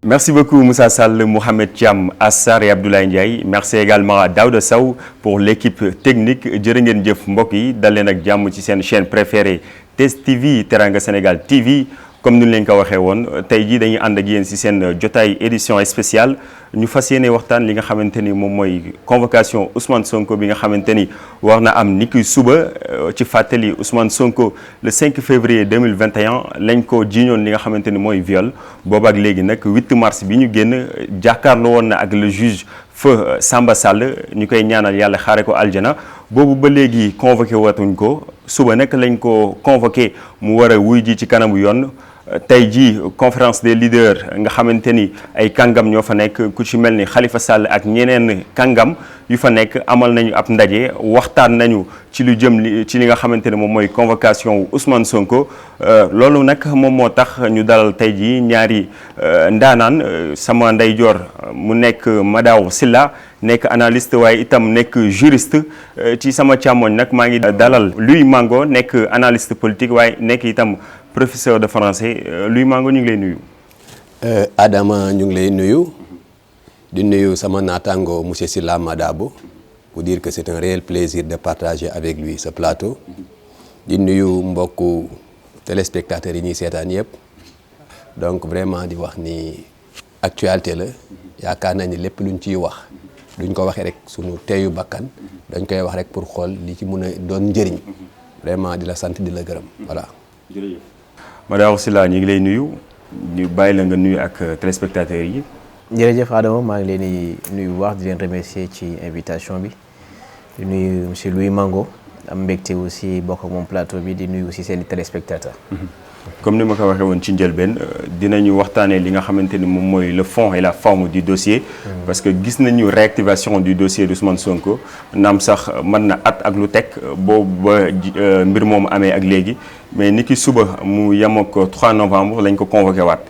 Merci beaucoup Moussa Sall, Mohamed Thiam, Assar et Abdoulaye Ndiaye. Merci également à Daouda Sow pour l'équipe technique. Jërë ngeen jëf mbokk yi dal leen ak jàmm ci seen chaîne préférée TS TV Teranga Sénégal TV. Comme nous l'avons waxee woon tey jii dañuy ànd ak yéen ci seen jotaay édition spéciale ñu fas yéene waxtaan li nga xamante ni moom mooy convocation Ousmane Sonko bi nga xamante ni war na am ni ki suba ci fàttali Ousmane Sonko le 5 février 2021 lañ ko jiiñoon li nga xamante ni mooy viol boobu ak léegi nag 8 mars bi ñu génn jàkkaarloo woon na ak le juge feu Samba Sall ñu koy ñaanal yàlla xaare ko aljana boobu ba léegi convoqué watuñ ko suba nag lañ ko convoqué mu war a wuy ji ci kanamu yoon. tey jii conférence des leaders nga xamante ni ay kàngam ñoo fa nekk ku ci mel ni Khalifa Sall ak ñeneen kàngam yu fa nekk amal nañu ab ndaje waxtaan nañu ci lu jëm ci li nga xamante ne moom mooy convocation wu Ousmane Sonko loolu nag moom moo tax ñu dalal tey jii ñaari ndaanaan sama ndeyjoor mu nekk Madaw Sylla nekk analyste waaye itam nekk juriste ci sama càmmoñ nag maa ngi dalal Louis Mango nekk analyste politique waaye nekk itam professeur de français Louis Mango ñu ngi lay nuyu. Adama ñu ngi lay nuyu di nuyu sama naataango monsieur Sylla Madabo pour dire que c'est un réel plaisir de partager avec lui ce plateau di nuyu mbokku téléspectateurs yi ñuy seetaan yëpp donc vraiment di wax ni actualité la yaakaar nañ ni lépp luñ ciy wax duñ ko waxee rek sunu teeyu bakkan dañ koy wax rek pour xool li ci mun a doon njëriñ vraiment di la sant di la gërëm voilà. jërëjëf. Madaw Sylla ñu ngi lay nuyu ñu bàyyi la nga nuyu ak téléspectateurs yi. jërëjëf Adama maa ngi leen di nuyu bu baax di leen remercier ci invitation bi di nuyu monsieur Louis Mango am mbégte aussi bokk ak moom plateau bi di nuyu aussi seen i téléspectateurs. comme ni ma ko waxee woon ci njëlbeen dinañu waxtaanee li nga xamante ni moom mooy le fond et la forme du dossier. parce que gis nañu réactivation du dossier d'Ousmane Sonko naam sax mën na at ak lu teg boobu ba mbir moomu amee ak léegi mais ni ki suba mu yem ak 3 novembre lañ ko convoqué waat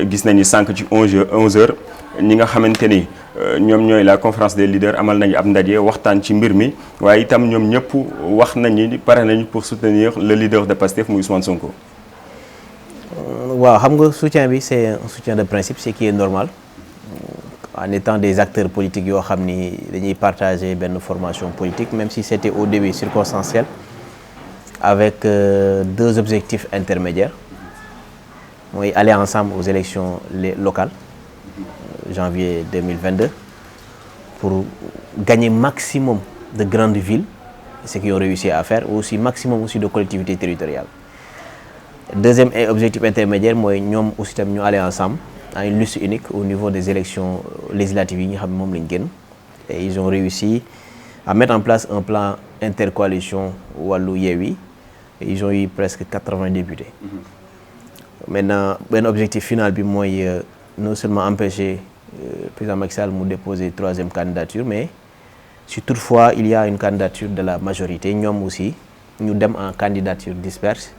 gis nañu sànq ci 11h ñi nga xamante ni ñoom ñooy la conférence des leaders amal nañu ab ndaje waxtaan ci mbir mi waaye itam ñoom ñëpp wax nañu pare nañu pour soutenir le leader de Pastef muy Ousmane Sonko. waaw xam nga soutien bi c'est un soutien de principe ce qui est normal en étant des acteurs politiques yoo xam ni dañuy partager benn formation politique même si c'était au début circonstanciel avec 2 objectifs intermédiaires mooy aller ensemble aux élections locales janvier 2022 pour gagner maximum de grandes villes ce qu'ils ont réussi à faire aussi maximum aussi de collectivités territoriales. Deuxième objectif intermédiaire mooy ñoom aussi tam ñu aller ensemble à une liste unique au niveau des élections législatives yi nga xam ne moom lañ génn et ils ont réussi à mettre en place un plan intercoalition Wallu Yewwi et ils ont eu presque 80 députés. Maintenant benn objectif final bi mooy non seulement empêcher président Macky Sall mu déposer 3e candidature mais si toutefois il y a une candidature de la majorité ñoom aussi ñu dem en candidature disperse.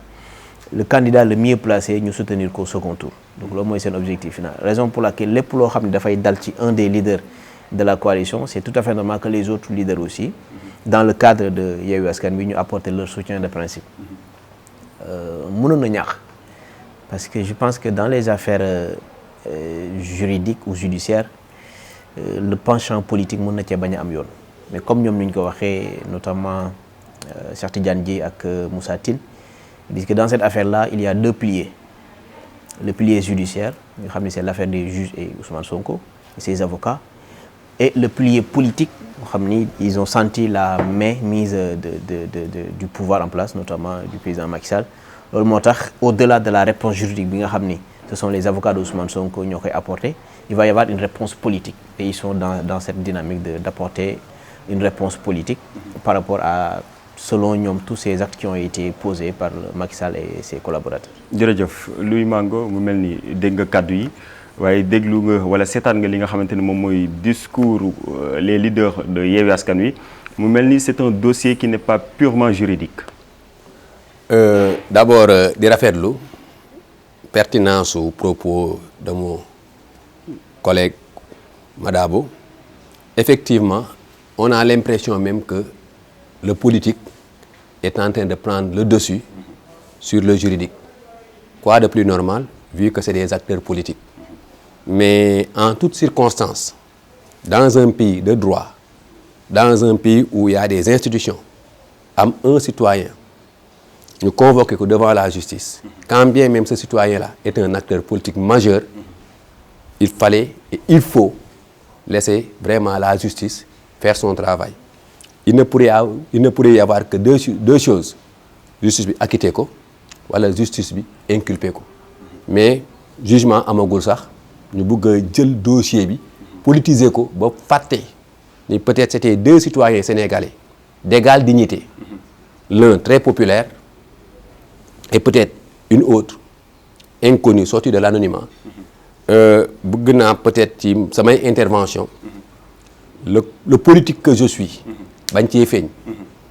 Le candidat le mieux placé ñu soutenir ko au second tour donc loolu mooy seen objectif final raison pour laquelle lépp loo xam ne dafay dal ci un des leaders de la coalition c'est tout à fait normal que les autres leaders aussi dans le cadre de Yewwi Askan Wi ñu apporter leur soutien de principe mënoon na ñàkk parce que je pense que dans les affaires juridiques ou judiciaires le penchant politique mën na cee bañ a am yoon mais comme ñoom ni ñu ko waxee notamment Cheikh Tidiane Dièye ak Moussa Tine ils disent que dans cette affaire-là il y a 2 piliers le pilier judiciaire nga xam ne c'est l'affaire des juges et Ousmane Sonko et ses avocats et le pilier politique nga xam ni ils ont senti la mainmise du pouvoir en place notamment du président Macky Sall loolu moo tax au-delà de la réponse juridique bi nga xam ni ce sont les avocats d'Ousmane Sonko ñoo koy apporter il va y avoir une réponse politique et ils sont dans cette dynamique d'apporter une réponse politique par rapport à selon ñoom tous ces actes qui ont été posés par Macky Sall et ses collaborateurs. jërëjëf Louis Mango mu mel ni dégg nga kàddu yi waaye déglu nga wala seetaan nga li nga xamante ni moom mooy discours les leaders de Yewwi Askan Wi mu mel ni c'est un dossier qui n'est pas purement juridique. D'abord di rafetlu pertinence au propos de mon collègue Madabo. Effectivement, on a l'impression même que le politique est en train de prendre le dessus sur le juridique. Quoi de plus normal, vu que c'est des acteurs politiques. mais en toutes circonstances, dans un pays de droit, dans un pays où il y a des institutions, un citoyen, nous convoquons devant la justice, quand bien même ce citoyen-là est un acteur politique majeur, il fallait et il faut laisser vraiment la justice faire son travail. Il ne pourrait y avoir que deux choses. Justice bi acquitté ko wala justice bi inculpé ko. Mais jugement amagul sax ñu bëgg a jël dossier bi politiser ko ba fàtte ni peut-être c'était deux citoyens sénégalais d'égale dignité. L'un très populaire et peut-être une autre inconnue sortie de l'anonymat. Bëgg naa peut-être ci samay intervention le politique que je suis bañ cee feeñ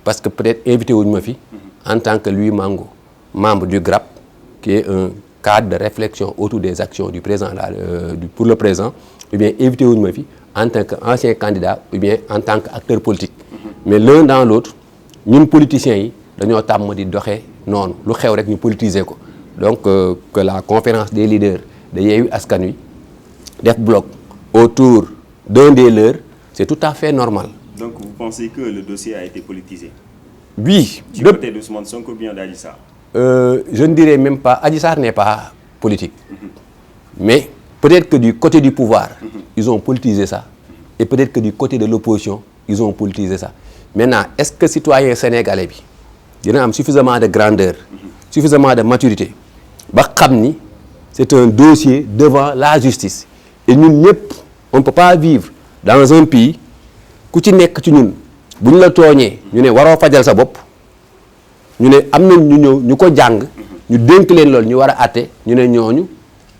parce que peut-être invité wuñu ma fi en tant que Louis Mango, membre du GRAP qui est un cadre de réflexion autour des actions du président pour le présent, ou bien invité wuñu ma fi en tant qu'ancien candidat ou bien en tant qu'acteur politique. Mais l'un dans l'autre ñun politiciens yi dañoo tàmm di doxee noonu lu xew rek ñu politiser ko. Donc que la conférence des leaders de Yewwi Askan Wi def bloc autour d'un des leurs, c'est tout à fait normal. Donc vous pensez que le dossier a été politisé? Oui. Du côté d'Ousmane Sonko, bien d'Adji Sarr. Je ne dirais même pas, Adji Sarr n'est pas politique. Mais peut-être que du côté du pouvoir, ils ont politisé ça. Et peut-être que du côté de l'opposition, ils ont politisé ça. Maintenant, est-ce que citoyen sénégalais bi dina am suffisamment de grandeur, suffisamment de maturité ba xam ni c'est un dossier devant la justice. Et ñun ñëpp on ne peut pas vivre dans un pays ku ci nekk ci ñun bu ñu la tooñee ñu ne waroo fajal sa bopp ñu ne am nañ ñu ñëw ñu ko jàng ñu dénk leen loolu ñu war a àtte ñu ne ñooñu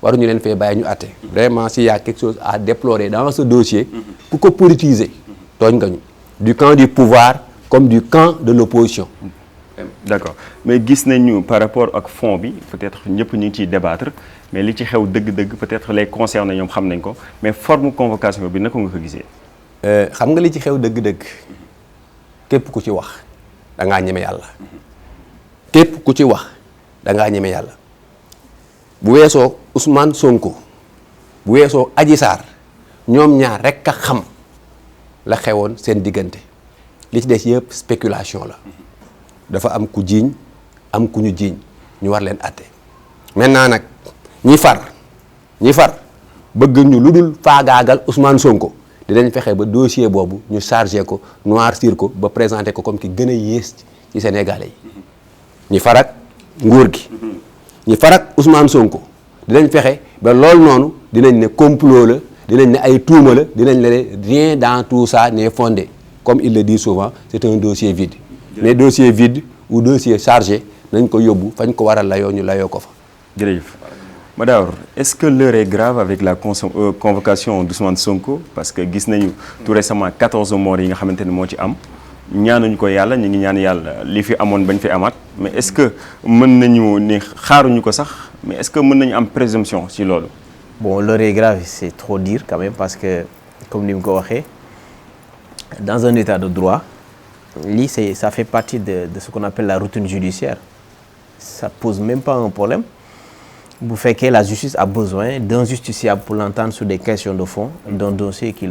waruñu leen fee bàyyi ñu àtte. Vraiment s'il y a quelque chose à déplorer dans ce dossier ku ko politiser tooñ nga ñu du camp du pouvoir comme du camp de l'opposition. D'accord mais gis nañu par rapport ak fond bi peut-être ñëpp ñu ngi ciy débattre mais li ci xew dëgg-dëgg peut-être les concernés ñoom xam nañ ko mais forme convocation bi naka nga ko gisee. xam nga li ci xew dëgg-dëgg képp ku ci wax da ngaa ñeme yàlla képp ku ci wax da ngaa ñeme yàlla bu weesoo Ousmane Sonko bu weesoo Adji Sarr ñoom ñaar rekk a xam la xewoon seen diggante li ci des yëpp spéculation la dafa am ku jiiñ am ku ñu jiiñ ñu war leen àtte maintenant nag ñi far bëgg ñu lu dul faagaagal Ousmane Sonko dinañ fexe ba dossier boobu ñu chargé ko noircir ko ba présenter ko comme ki gën a yées ci Sénégalais yi ñi farak nguur gi ñi farak Ousmane Sonko dinañ fexe ba loolu noonu dinañ ne complot la dinañ ne ay tuuma la dinañ ne rien dans tout ça n'est fondé comme il le dit souvent c'est un dossier vide mais dossier vide ou dossier chargé nañ ko yóbbu fañ ko waral layoo ñu layoo ko fa. jërëjëf Madaor est-ce que l'heure est grave avec la convocation d'Ousmane Sonko parce que gis nañu tout récemment 14 morts yi nga xamante ne moo ci am ñaanuñu ko yàlla ñu ngi ñaan yàlla li fi amoon bañ fi amaat mais est-ce que mën nañu ne xaaruñu ko sax mais est-ce que mën nañu am présomption ci loolu. Bon l'heure est grave c'est trop dire quand même parce que comme ni mu ko waxee dans un état de droit lii ça fait partie de ce qu'on appelle la routine judiciaire ça pose même pas un problème. Bu fekkee la justice a besoin d'un justiciable pour l'entendre sur des questions de fond d'un dossier qui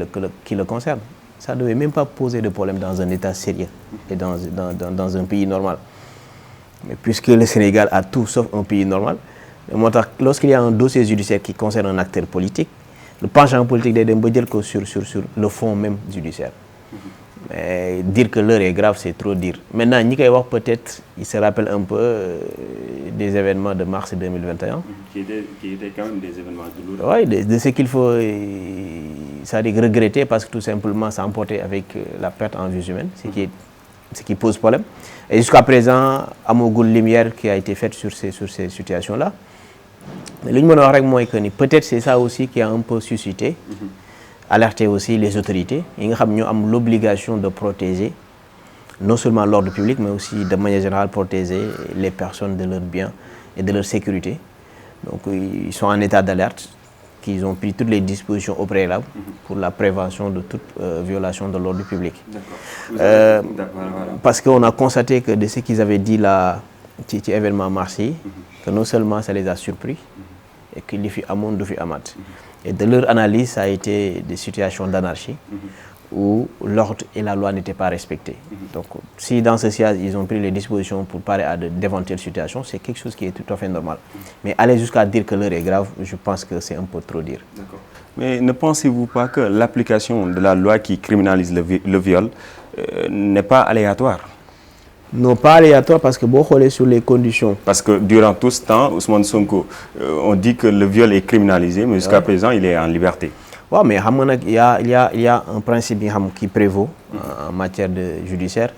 le concerne. Ça ne devait même pas poser de problème dans un état sérieux et dans un pays normal. Mais puisque le Sénégal a tout sauf un pays normal, moo tax lorsqu'il y a un dossier judiciaire qui concerne un acteur politique, le penchant politique day dem ba jël ko sur le fond même judiciaire. Mais dire que l'heure est grave, c'est trop dire. Maintenant, ñi koy wax peut-être, ils se rappellent un peu des événements de mars 2021. Qui étaient quand même des événements douloureux. Oui, de ce qu'il faut c'est-à-dire regretter parce que tout simplement ça a emporté avec la perte en vies humaines, ce qui pose problème. Et jusqu'à présent, amagul lumière qui a été faite sur ces situations-là. Mais li ñu mën a wax rek mooy que ni peut-être c'est ça aussi qui a un peu suscité. Alerter aussi les autorités yi nga xam ñoo am l'obligation de protéger non seulement l'ordre public mais aussi de manière générale protéger les personnes de leurs biens et de leur sécurité. Donc ils sont en état d'alerte, qu'ils ont pris toutes les dispositions au préalable pour la prévention de toute violation de l'ordre public. Parce qu'on a constaté que de ce qu'ils avaient dit là ci événement mars yi que non seulement ça les a surpris et que li fi amoon du fi amaat. Et de leur analyse, ça a été des situations d'anarchie où l'ordre et la loi n'étaient pas respectés. Donc, si dans ce cas, ils ont pris les dispositions pour parer à d'éventuelles situations, c'est quelque chose qui est tout à fait normal. Mais aller jusqu'à dire que l'heure est grave, je pense que c'est un peu trop dire. D'accord. Mais ne pensez-vous pas que l'application de la loi qui criminalise le viol n'est pas aléatoire? Non, pas aléatoire parce que bon, on est sur les conditions. Parce que durant tout ce temps, Ousmane Sonko, on dit que le viol est criminalisé, mais jusqu'à présent, il est en liberté. Oui, mais il y a un principe qui prévaut en matière judiciaire.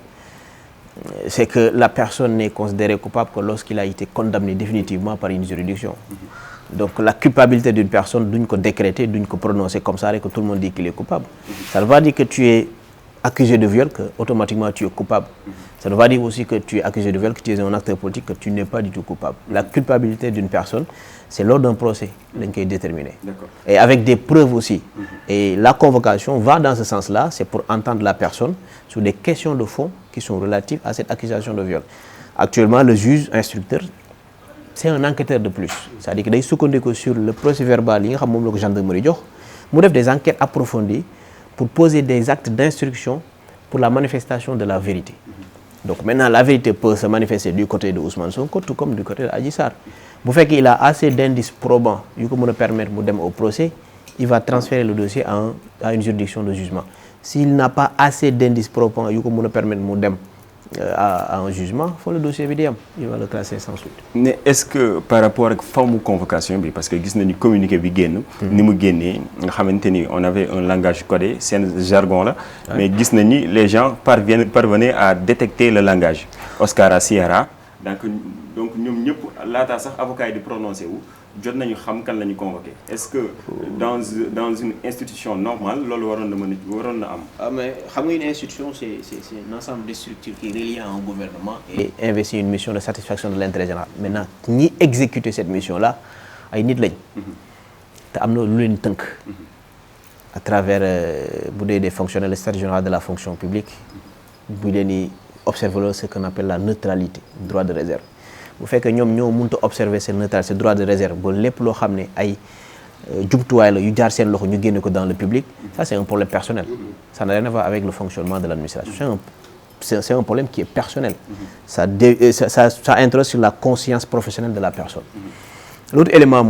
C'est que la personne n'est considérée coupable que lorsqu'il a été condamné définitivement par une juridiction. Donc la culpabilité d'une personne, d'une que décréter, d'une que prononcer comme ça et que tout le monde dit qu'il est coupable. Ça ne veut pas dire que tu es accusé de viol, que automatiquement tu es coupable. Ça ne veut pas dire aussi que tu es accusé de viol, que tu es un acteur politique, que tu n'es pas du tout coupable. La culpabilité d'une personne, c'est lors d'un procès qui est déterminé. Et avec des preuves aussi. Et la convocation va dans ce sens-là, c'est pour entendre la personne sur des questions de fond qui sont relatives à cette accusation de viol. Actuellement, le juge instructeur, c'est un enquêteur de plus. C'est-à-dire qu'il est sur le procès verbal, il y a des enquêtes approfondies pour poser des actes d'instruction pour la manifestation de la vérité. Donc maintenant, la vérité peut se manifester du côté de Ousmane Sonko, tout comme du côté d'Adji Sarr. Vous faites qu'il a assez d'indices probants qui me permettre de au procès, il va transférer le dossier à une juridiction de jugement. S'il n'a pas assez d'indices probants qui me permettre de à un jugement, il faut le dossier vidéo, il va le classer sans suite. Mais est-ce que par rapport à la forme de convocation, parce que nous avons communiqué avec on avait un langage codé, c'est un jargon là, mais les gens parvenaient à détecter le langage. Oscar Sierra, donc nous là avocat de prononcer où jot nañu xam kan lañu convoqué. Est-ce que dans une institution normale loolu waroon na am? Mais une institution c'est un ensemble de structures qui est relié à un gouvernement et investit une mission de satisfaction de l'intérêt général. Maintenant ñi exécuter cette mission là ay nit lañ te am na lu leen tënk à travers des fonctionnaires le statut général de la fonction publique bu leen observer ce qu'on appelle la neutralité, droit de réserve. Vous faites que nous avons observé cette neutralité, ce droit de réserve, si les gens qui ont dans le public, ça c'est un problème personnel. Ça n'a rien à voir avec le fonctionnement de l'administration. C'est un problème qui est personnel. Ça interroge sur la conscience professionnelle de la personne. L'autre élément,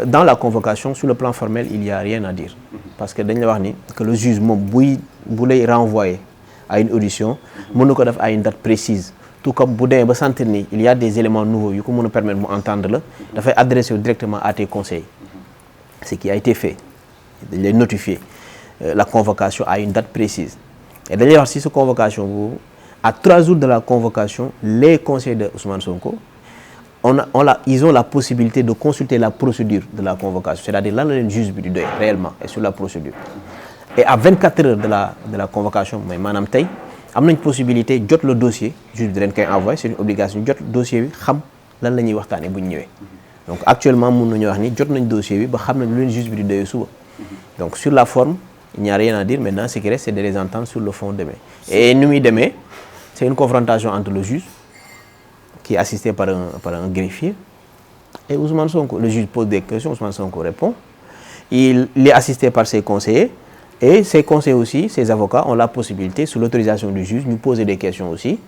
dans la convocation, sur le plan formel, il n'y a rien à dire. Parce que le juge voulait renvoyer à une audition, à une date précise. Tout comme il y a des éléments nouveaux qui nous permettent d'entendre, il faut adresser directement à tes conseils. Ce qui a été fait, de les notifier, la convocation à une date précise. Et d'ailleurs, si cette convocation, à 3 jours de la convocation, les conseils de Ousmane Sonko, ils ont la possibilité de consulter la procédure de la convocation, c'est-à-dire là, le juge du deuil, réellement, et sur la procédure. Et à 24 heures de la convocation, Madame Tay, am nañ possibilité jot le dossier juge bi dañ koy envoyer c'est une obligation jot dossier bi xam lan lañuy waxtané buñ ñëwé. Donc actuellement mën nañu wax ni jot nañ dossier bi ba xam nañ lu leen juge bi di doyé suba. Donc sur la forme il n'y a rien à dire, maintenant ce qui reste c'est de les entendre sur le fond demain. Et nous mi demain c'est une confrontation entre le juge qui est assisté par un greffier et Ousmane Sonko. Le juge pose des questions, Ousmane Sonko répond. Il est assisté par ses conseillers. Et ces conseillers aussi, ces avocats ont la possibilité, sous l'autorisation du juge, de nous poser des questions aussi.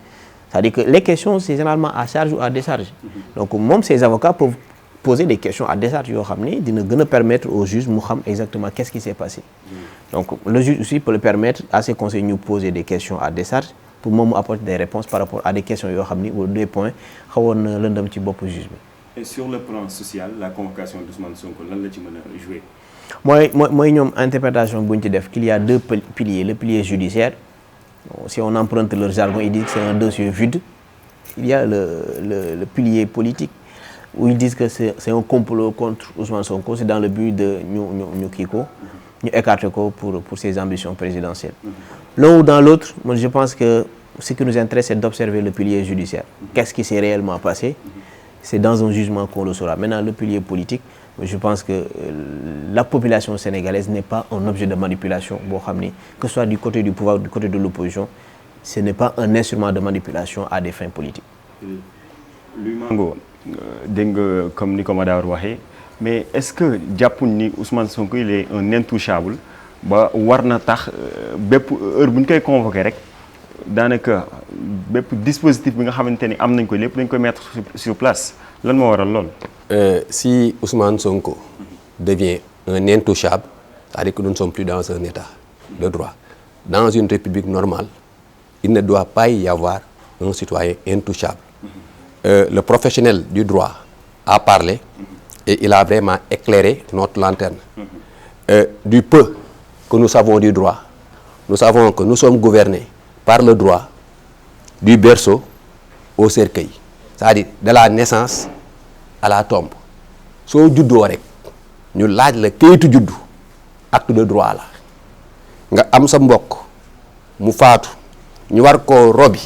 C'est-à-dire que les questions, c'est généralement à charge ou à décharge. Donc, même ces avocats peuvent poser des questions à décharge, de permettre au juge de savoir exactement qu'est-ce qui s'est passé. Donc, le juge aussi peut le permettre à ses conseillers de nous poser des questions à décharge pour moi apporter des réponses par rapport à des questions ou des points qui sont juge. Et sur le plan social, la convocation d'Ousmane Sonko, qu'est-ce que tu peux jouer? Moi, une interprétation qu'il y a 2 piliers. Le pilier judiciaire, si on emprunte leur jargon, ils disent que c'est un dossier vide. Il y a le pilier politique, où ils disent que c'est un complot contre Ousmane Sonko, c'est dans le but de nous écarter pour ses ambitions présidentielles. L'un ou dans l'autre, moi je pense que ce qui nous intéresse, c'est d'observer le pilier judiciaire. Qu'est-ce qui s'est réellement passé? C'est dans un jugement qu'on le saura. Maintenant, le pilier politique, je pense que la population sénégalaise n'est pas un objet de manipulation, que ce soit du côté du pouvoir ou du côté de l'opposition. Ce n'est pas un instrument de manipulation à des fins politiques. Lui Mango, comme Nico Madaor Wahé, mais est-ce que jàppuñ ni Ousmane Sonko il est un intouchable ba war na tax bépp heure bu ñu koy convoqué rek daanaka bépp dispositif bi nga xamante ni am nañ ko lépp dañ koy mettre sur place lan moo waral lool. Si Ousmane Sonko devient un intouchable, c'est-à-dire que nous ne sommes plus dans un état de droit. Dans une république normale, il ne doit pas y avoir un citoyen intouchable. Le professionnel du droit a parlé et il a vraiment éclairé notre lanterne. Du peu que nous savons du droit, nous savons que nous sommes gouvernés par le droit du berceau au cercueil. C'est-à-dire de la naissance à la tombe. soo juddoo rek ñu laaj la kayitu juddu acte de droit la nga am sa mbokk mu faatu ñu war koo robi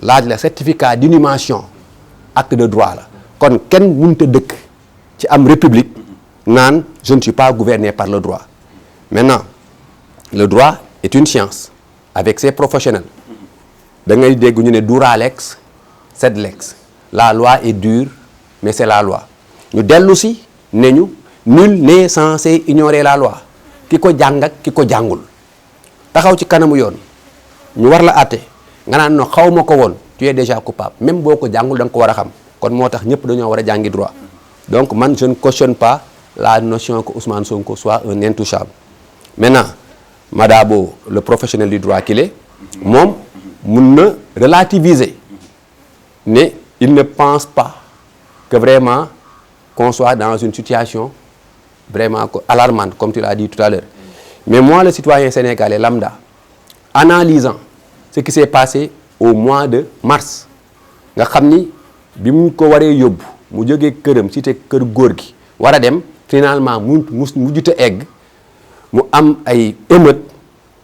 laaj la certificat d'inhumation acte de droit la kon kenn mënut a dëkk ci am république naan je ne suis pas gouverné par le droit. Maintenant le droit est une science avec ses professionnels da ngay dégg ñu ne dura lex sed lex, la loi est dure mais c'est la loi. ñu dellu si ne ñu nul n'est censé ignorer la loi ki ko jàng ak ki ko jàngul taxaw ci kanamu yoon ñu war la àtte nga naan no xaw ma ko woon tu es déjà coupable même boo ko jàngul da nga ko war a xam kon moo tax ñëpp dañoo war a jàngi droit. Donc man je ne cautionne pas la notion que Ousmane Sonko soit un intouchable. Maintenant Madabo le professionnel du droit qu'il est moom mun na relativiser ne il ne pense pas que vraiment qu'on soit dans une situation vraiment alarmante, comme tu l'as dit tout à l'heure. Mais moi, le citoyen sénégalais lambda, analysant ce qui s'est passé au mois de mars, nga xam ni bi mu ko waree yóbbu mu jógee këram cité kër góor gi war a dem finalement mu jute egg mu am ay émeute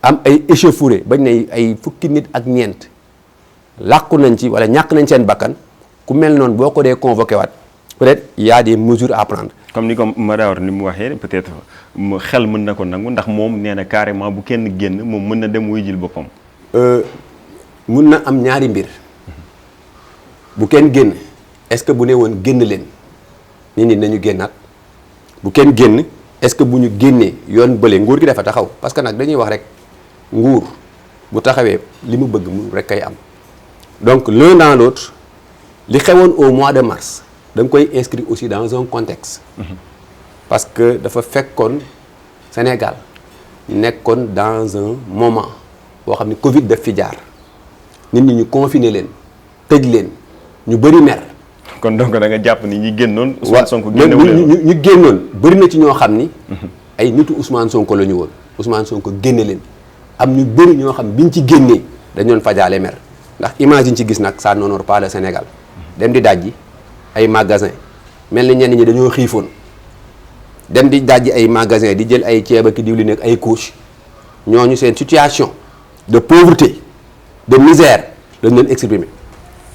am ay échauffourée bañ ne ay fukki nit ak ñeent làqu nañ ci wala ñàkk nañ seen bakkan ku mel noonu boo ko dee convoqué waat peut-être il y a des mesures à prendre. Comme ni ko Madaor ni mu waxee peut-être xel mën na ko nangu ndax moom nee na carrément bu kenn génn moom mën na dem wuy jël boppam. mun na am ñaari mbir bu kenn génn est-ce que bu ne woon génn leen nit ñi nañu génnaat bu kenn génn est-ce que bu ñu génnee yoon bële nguur gi dafa taxaw parce que nag dañuy wax rek nguur bu taxawee li mu bëgg mu rek kay am donc l'un dans l'autre li xewoon au mois de mars. da nga koy inscrire aussi dans un contexte parce que dafa fekkoon Sénégal nekkoon dans un moment boo xam ne Covid daf fi jaar nit ñi ñu confiné leen tëj leen ñu bëri mer. kon donc da nga jàpp ni ñi génnoon. Ousmane Sonko génnewu leen ñu génnoon bëri na ci ñoo xam ni. ay nitu Ousmane Sonko la ñu woon Ousmane Sonko génne leen am ñu bëri ñoo xam biñ ci génnee dañoon fajaale mer ndax image yi ñu ci gis nag ça n'honore pas le Sénégal dem di dajji. ay magasin mel ni ñenn ñi dañoo xiifoon dem di dajji ay magasin di jël ay ceeb ak diwlin ak ay couche ñooñu seen situation de pauvreté de misère dañ leen exprimer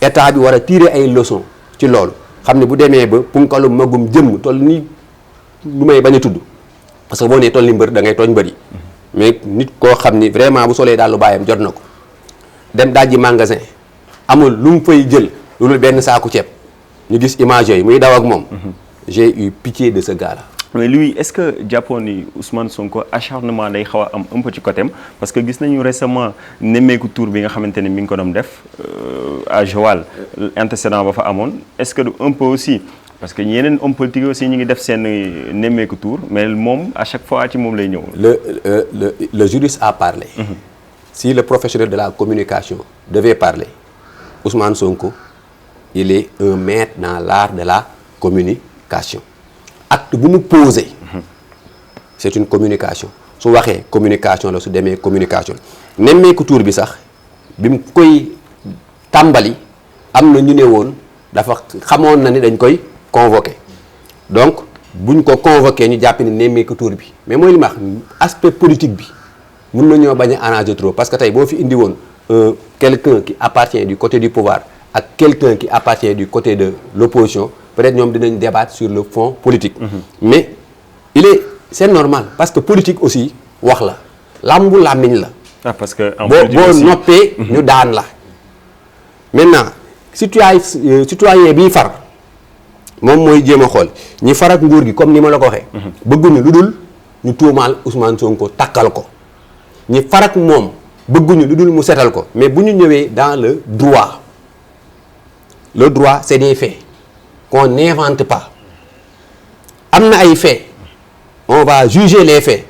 état bi war a tirer ay leçons ci loolu xam ne bu demee ba punkalu magum jëmm toll ni lu may bañ a tudd parce que boo nee toll ni mbër da ngay tooñ mbër yi mais nit koo xam ni vraiment bu solee daal lu bàyyam jot na ko dem dajji magasin amul lu mu fay jël loolu benn saaku ceeb. ñu gis image yooyu muy daw ak moom. J'ai eu pitié de ce gars-là. mais lui est-ce que jàppoon ni Ousmane Sonko acharnement day xaw a am un peu ci côté parce que gis nañu récemment nemmeeku tour bi nga xamante ne mi ngi ko doon def à Joal antécédent ba fa amoon est-ce que du un peu aussi parce que yeneen homme politique aussi ñu ngi def seen nemmeeku tour mais moom à chaque fois ci moom lay ñëw. le juriste a parlé. Si le professionnel de la communication devait parler Ousmane Sonko. Il est un maître dans l'art de la communication. Acte bu mu posé. C'est une communication. su waxee communication la su demee communication nemmeeku tour bi sax bi mu koy tàmbali am na ñu ne woon dafa xamoon na ni dañ koy convoqué donc buñ ko convoqué ñu jàpp ni nemmeeku tour bi mais mooy li ma wax aspect politique bi mun na ñoo bañ a arranger trop parce que tey boo fi indi woon quelqu'un qui appartient du côté du pouvoir. ak quelqu'un qui appartient du côté de l'opposition peut-être ñoom dinañ débattre sur le fond politique. Mais c'est normal parce que politique aussi wax la làmbu làmmiñ la. ah parce que boo noppee ñu daan la. Maintenant citoyen bii far moom mooy jéem a xool ñi farak nguur gi comme ni ma la ko waxee. bëgguñu lu dul ñu tuumaal Ousmane Sonko takkal ko ñi farak moom bëgguñu lu dul mu setal ko mais bu ñu ñëwee dans le droit c'est des faits qu'on n'invente pas am na ay faits on va juger les faits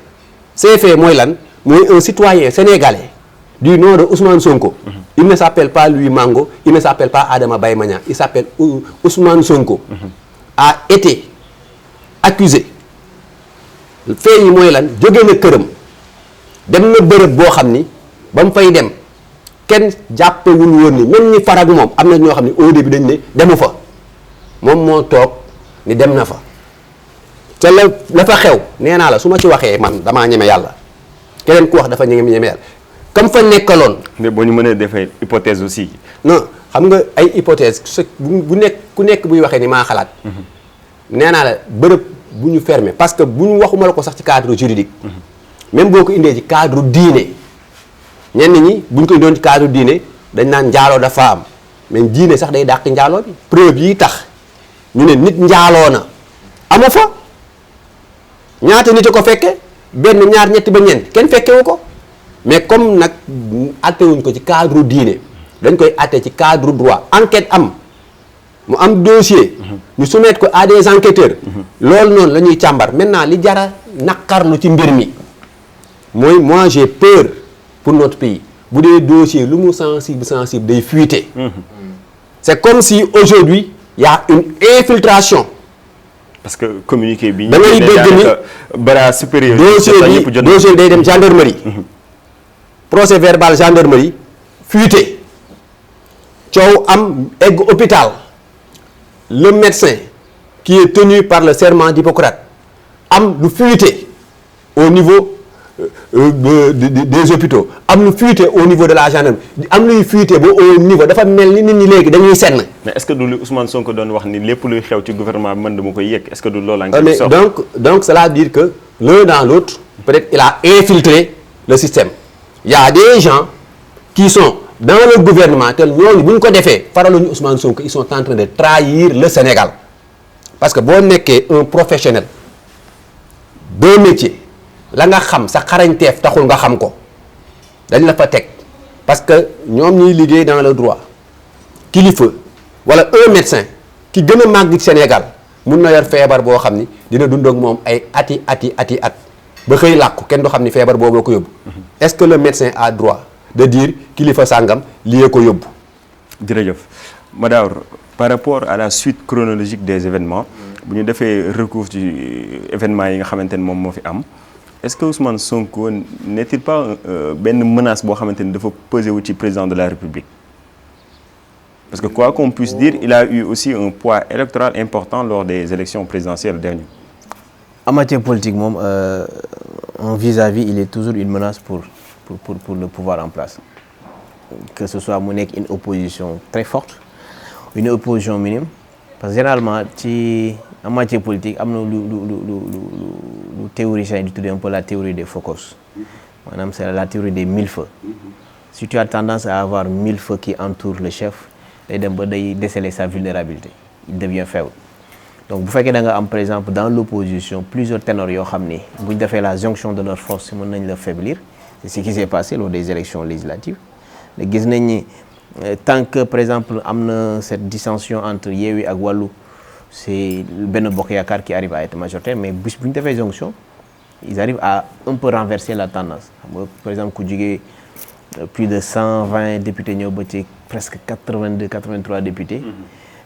ces faits mooy lan mooy un citoyen sénégalais du nom de Ousmane Sonko. Il ne s'appelle pas Louis Mango, il ne s'appelle pas Adama Baymania, il s'appelle Ousmane Sonko. A été accusé. Fait yi mooy lan jóge na këram dem na bërëb boo xam ni ba mu fay dem kenn jàppewul woon ni même ñi farag moom am na ñoo xam ni au début dañ ne demu fa moom moo toog ni dem na fa te la fa xew nee naa la su ma ci waxee man damaa ñeme yàlla keneen ku wax dafa ñeme yàlla comme fa nekkaloon. mais boo ñu mënee defee hypothèse aussi. non xam nga ay hypothèse bu nekk ku nekk buy waxee ni maa xalaat. nee naa la bërëb bu ñu fermé parce que bu ñu waxuma la ko sax ci cadre juridique. même boo ko indee ci cadre diine ñenn ñi bu ñu ko indoon ci cadre diine dañ naan njaaloo dafa am mais diine sax day dàq njaaloo bi preuve yi tax ñu ne nit njaaloo na amu fa ñaata nit a ko fekke benn ñaar ñetti ba ñeent kenn fekkewu ko. mais comme nag attewuñ ko ci cadre diine dañ koy atte ci cadre droit enquête am mu am dossier ñu soumettre ko à des enquêteurs loolu noonu la ñuy càmbar maintenant li jara naqarlu ci mbir mi mooy moi j'ai peur pour notre pays bu dee dossier lu mu sensible day fuiter c'est comme si aujourd'hui il y a une infiltration parce que communiqué bi da ngay dégg ni bras supérieur dossier bi day dem gendarmerie procès verbal gendarmerie fuité coow am egg hôpital le médecin qui est tenu par le serment d'Hippocrate am lu fuité au niveau des hôpitaux am lu fuité au niveau de la gendarmerie am luy fuité ba au niveau dafa mel ni nit ñi léegi dañuy senn. mais est-ce que du lu Ousmane Sonko doon wax ni lépp luy xew ci gouvernement bi man dama koy yëg est-ce que du loolu mais donc cela veut dire que l'un dans l'autre peut-être il a infiltré le système. Il y a des gens qui sont dans le gouvernement te ñooñu bu ñu ko defee faraluñu Ousmane Sonko ils sont en train de trahir le Sénégal parce que boo nekkee un professionnel d'un métier la nga xam sa xarañteef taxul nga xam ko dañ la fa teg parce que ñoom ñuy liggéey dans le droit kilifa wala un médecin ki gën a màgg ci Sénégal mun na yor feebar boo xam ni dina dund ak moom ay ati at ba xëy làkku kenn du xam ni feebar booboo ko yóbbu. Est-ce que le médecin a droit de dire kilifa sàngam lii ko yóbbu. jërëjëf Madaor par rapport à la suite chronologique des événements bu ñu defee recours ci événements yi nga xamante ne moom moo fi am est-ce que Ousmane Sonko n'est-il pas benn menace boo xamante ni dafa peser wu ci président de la République parce que quoi qu'on puisse dire il a eu aussi un poids électoral important lors des élections présidentielles dernières. En matière politique moom en vis-à-vis il est toujours une menace pour le pouvoir en place que ce soit mu nekk une opposition très forte une opposition minime parce que généralement ci en matière politique am na lu théoriciens yi di tuddee un peu la théorie des focus maanaam c'est la théorie des mille feux si tu as tendance à avoir 1000 feux qui entourent le chef day dem ba day déceler sa vulnérabilité il devient faible. Donc bu fekkee da nga am par exemple dans l'opposition plusieurs ténors yoo xam ni bu ñu defee la jonction de leurs forces mën nañ la faiblir c'est ce qui s'est passé lors des élections législatives mais gis nañ ni tant que par exemple am na cette dissension entre Yewwi ak Wallu c'est Benno Bokk Yaakaar qui arrive à être majoritaire mais bis bu ñu defee jonction ils arrivent à un peu renverser la tendance xam nga par exemple ku jugee plus de 120 députés ñëw ba ci presque 83 députés.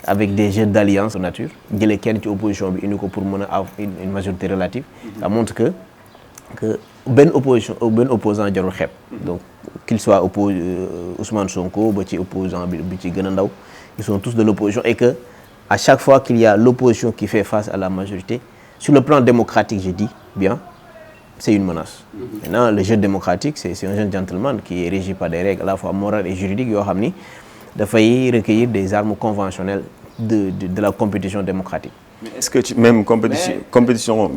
Avec des jeux d'alliance de nature jëlee kenn ci opposition bi indi ko pour mën a avoir une majorité relative ça montre que benn opposant jarul xeeb donc qu'il soit Ousmane Sonko ba ci opposant bi ci gën a ndaw ils sont tous de l'opposition et que à chaque fois qu'il y a l'opposition qui fait face à la majorité sur le plan démocratique je dis bien c'est une menace. Maintenant le jeu démocratique c'est un jeune gentleman qui est régi par des règles à la fois morales et juridiques yoo xam ni dafay recueillir des armes conventionnelles de la compétition démocratique. Mais est-ce que même compétition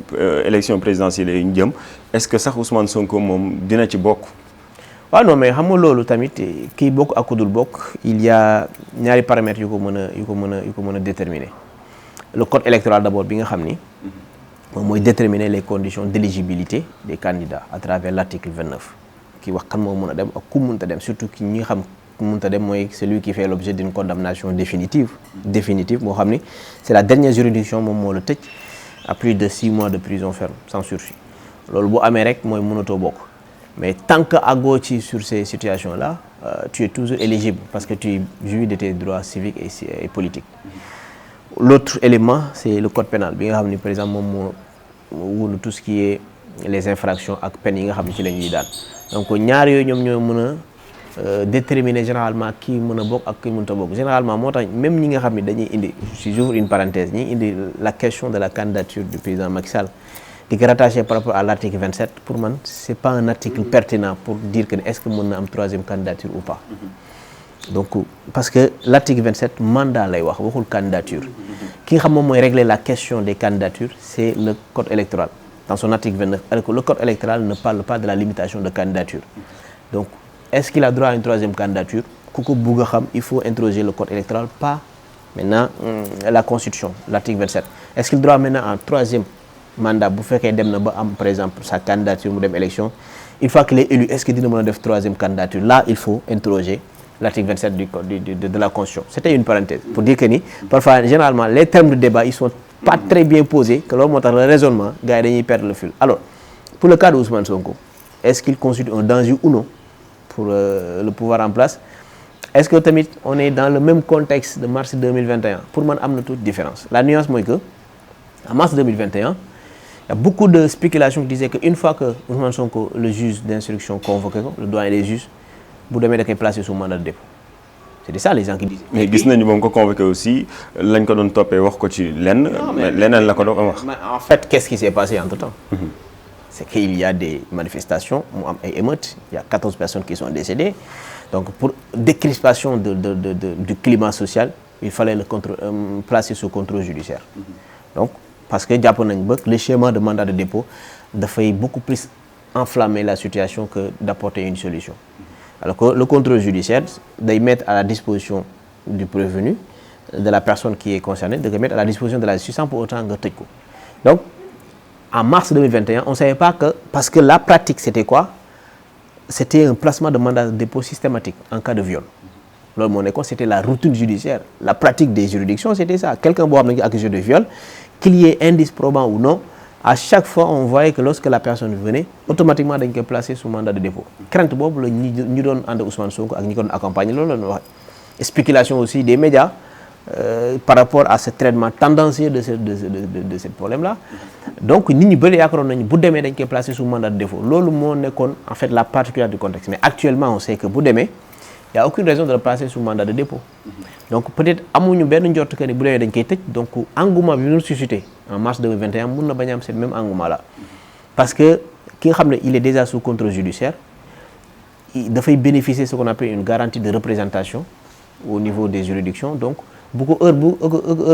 élection présidentielle yi ñu jëm est-ce que sax Ousmane Sonko moom dina ci bokk. waaw non mais xam nga loolu tamit kii bokk ak ku dul bokk il y a ñaari paramètres yu ko mën a déterminer le code électoral d'abord bi nga xam ni moom mooy déterminer les conditions d'éligibilité des candidats à travers l'article 29 ki wax kan moo mën a dem ak ku mënta dem surtout ki ñi nga xam ku mënta dem mooy celui qui fait l'objet d'une condamnation définitive moo xam ni c'est la dernière juridiction moom moo la tëj à plus de 6 mois de prison ferme sans sursis loolu bu amee rek mooy mënatoo bokk mais tant que àggoo ci sur ces situations là tu es toujours éligible parce que tu jouis de tes droits civiques et politiques. L'autre élément c'est le code pénal bi nga xam ni par exemple moom moo wunu tout ce qui est les infractions ak peines yi nga xam ni ci la ñuy daan donc ñaar yooyu ñoom ñoo mën a déterminer généralement kii mën a bokk ak kii mënut a bokk généralement moo tax même ñi nga xam ni dañuy indi si j'ouvre une parenthèse ñi indi la question de la candidature du président Macky Sall di ko rattaché par rapport à l'article 27 pour man c'est pas un article pertinent pour dire que est-ce que mën na am troisième candidature ou pas donc parce que l'article 27 mandat lay wax waxul candidature ki nga xam moom mooy régler la question des candidatures c'est le code électoral dans son article 29 alors que le code électoral ne parle pas de la limitation de candidature donc est-ce qu'il a droit à une troisième candidature ku ko bugg a xam il faut interroger le code électoral pas maintenant la constitution l'article 27 est-ce qu'il doit maintenant un troisième mandat bu fekkee dem na ba am par exemple sa candidature mu dem élection une fois qu'il est élu est-ce que dina mën a def troisième candidature là il faut interroger l'article 27 du code de la constitution c'était une parenthèse pour dire que ni parfois généralement les termes de débat ils sont pas très bien posés que loolu moo tax le raisonnement gars yi dañuy perdre le fil alors pour le cas de Ousmane Sonko est-ce qu'il constitue un danger ou non pour le pouvoir en place est-ce que tamit on est dans le même contexte de mars 2021 pour man am na toute différence la nuance mooy que en mars 2021 il y a beaucoup de spéculations qui disaient que une fois que Ousmane Sonko le juge d'instruction convoqué ko le doyen des juges bu demee da koy placer sous mandat de dépôt c'était ça les gens qui disaient. mais gis nañu ba mu ko convoqué aussi lañ ko doon toppee wax ko ci lenn. leneen la ko doon wax. en fait qu'est-ce qui s'est passé entre-temps. c'est qu'il y a des manifestations mu am ay émeutes il y a 14 personnes qui sont décédées donc pour décrispation du climat social il fallait le placer sous contrôle judiciaire donc parce que jàpp nañ ba le schéma de mandat de dépôt dafay beaucoup plus enflammer la situation que d'apporter une solution alors que le contrôle judiciaire day mettre à la disposition du prévenu de la personne qui est concernée de mettre à la disposition de la justice sans pour autant nga tëj ko donc en mars 2021 on savait pas que parce que la pratique c'était quoi c'était un placement de mandat de dépôt systématique en cas de viol loolu moo nekkoon c'était la routine judiciaire la pratique des juridictions c'était ça quelqu'un boo xam ne ngi accusé de viol qu'il y ait indice probant ou non à chaque fois on voyait que lorsque la personne venait automatiquement dañ koy placer sous mandat de dépôt crainte boobu la ñu doon ànd Ousmane Sonko ak ñi ko doon accompagner loolu la ñu wax spéculation aussi des médias par rapport à ce traitement tendancieux de ce problème là donc nit ñi bëri yaakaaroon nañu bu demee dañ koy placer sous mandat de dépôt loolu moo nekkoon en fait la particularité du contexte mais actuellement on sait que bu demee il y a aucune raison de le placer sous mandat de dépôt donc peut-être amuñu benn njort que ni bu demee dañ koy tëj donc engouement bi ñu suscité en mars 2021 mun na bañ a am ce même engouement là parce que ki nga xam ne il est déjà sous contrôle judiciaire dafay bénéficier ce qu'on appelle une garantie de représentation au niveau des juridictions donc bu ko heure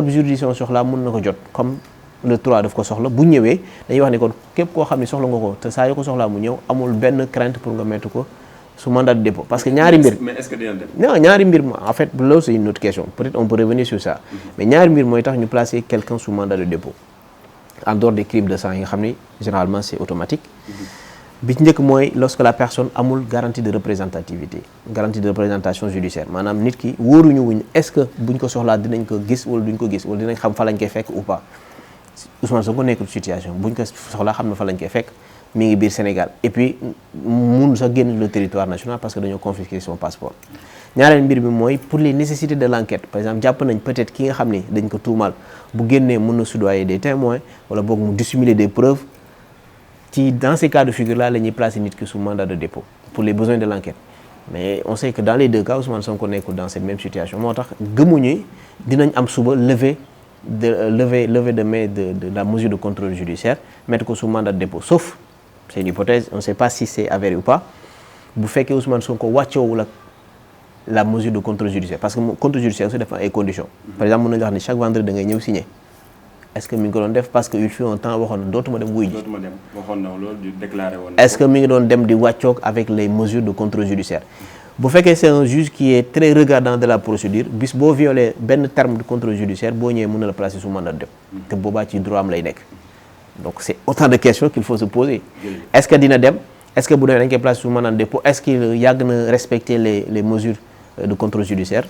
bu juridiction soxlaa mun na ko jot comme le 3 daf ko soxla bu ñëwee dañuy wax ne kon képp koo xam ne soxla nga ko te saa yoo ko soxlaa mu ñëw amul benn crainte pour nga mettre ko sous mandat de dépôt parce que ñaari mbir. mais est-ce que dina dem. non ñaari mbir en fait loolu c'est une autre question peut-être on peut revenir sur ça mais ñaari mbir mooy tax ñu placer quelqu'un sous mandat de dépôt en dehors des crimes de sang yi nga xam ni généralement c'est automatique bi ci njëkk mooy lorsque la personne amul garantie de représentativité garantie de représentation judiciaire maanaam nit ki wóoruñu wuñ est-ce que buñ ko soxlaa dinañ ko gis wala duñ ko gis wala dinañ xam fa lañ koy fekk ou pas Ousmane Sonko nekkul situation buñ ko soxlaa xam na fa lañ koy fekk mi ngi biir Sénégal et puis mun sax génn le territoire national parce que dañoo confisquer son passeport ñaareel mbir bi mooy pour les nécessités de l'enquête par exemple jàpp nañ peut-être ki nga xam ne dañ ko tuumal bu génnee mën na soudoyer des témoins wala boog mu dissimuler des preuves ci dans ces cas de figure là la ñuy placer nit ki sous mandat de dépôt pour les besoins de l'enquête mais on sait que dans les deux cas Ousmane Sonko nekkul dans cette même situation moo tax gëmuñu dinañ am suba levée de main de la mesure de contrôle judiciaire mettre ko sous mandat de dépôt sauf c'est une hypothèse on ne sait pas si c'est avéré ou pas bu fekkee Ousmane Sonko wàccoowul ak la mesure de contrôle judiciaire parce que contrôle judiciaire aussi dafa ay conditions par exemple mën nañu wax ni chaque vendredi da ngay ñëw signer est-ce que mi ngi ko doon def parce que il fut un temps waxoon na dootuma dem wuy ji waxoon na loolu di déclaré woon est-ce que mi ngi doon dem di wàccoog avec les mesures de contrôle judiciaire bu fekkee c'est un juge qui est très regardant de la procédure bis boo violé benn terme de contrôle judiciaire boo ñëwee mën na la placer sous mandat de dépôt te boobaa ci droit am lay nekk donc c'est autant de questions qu'il faut se poser est-ce que dina dem est-ce que bu demee dañ koy placer sous mandat de dépôt est-ce qu'il yàgg na respecter les mesures de contrôle judiciaire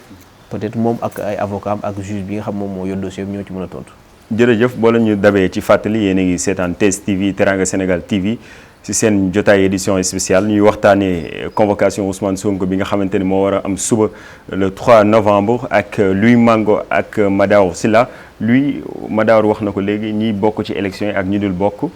peut-être moom ak ay avocat am ak juge bi nga xam moom moo yor dossier bi ñoo ci mën a tontu. jërëjëf boo la ñu dabee ci fàttali yéen a ngi seetaan TS TV Teranga Sénégal TV ci seen jotaay édition spéciale ñuy waxtaanee convocation Ousmane Sonko bi nga xamante ni moo war a am suba le 3 novembre ak Louis Mango ak Madaor Sylla Louis Madaor wax na ko léegi ñiy bokk ci élection yi ak ñi dul bokk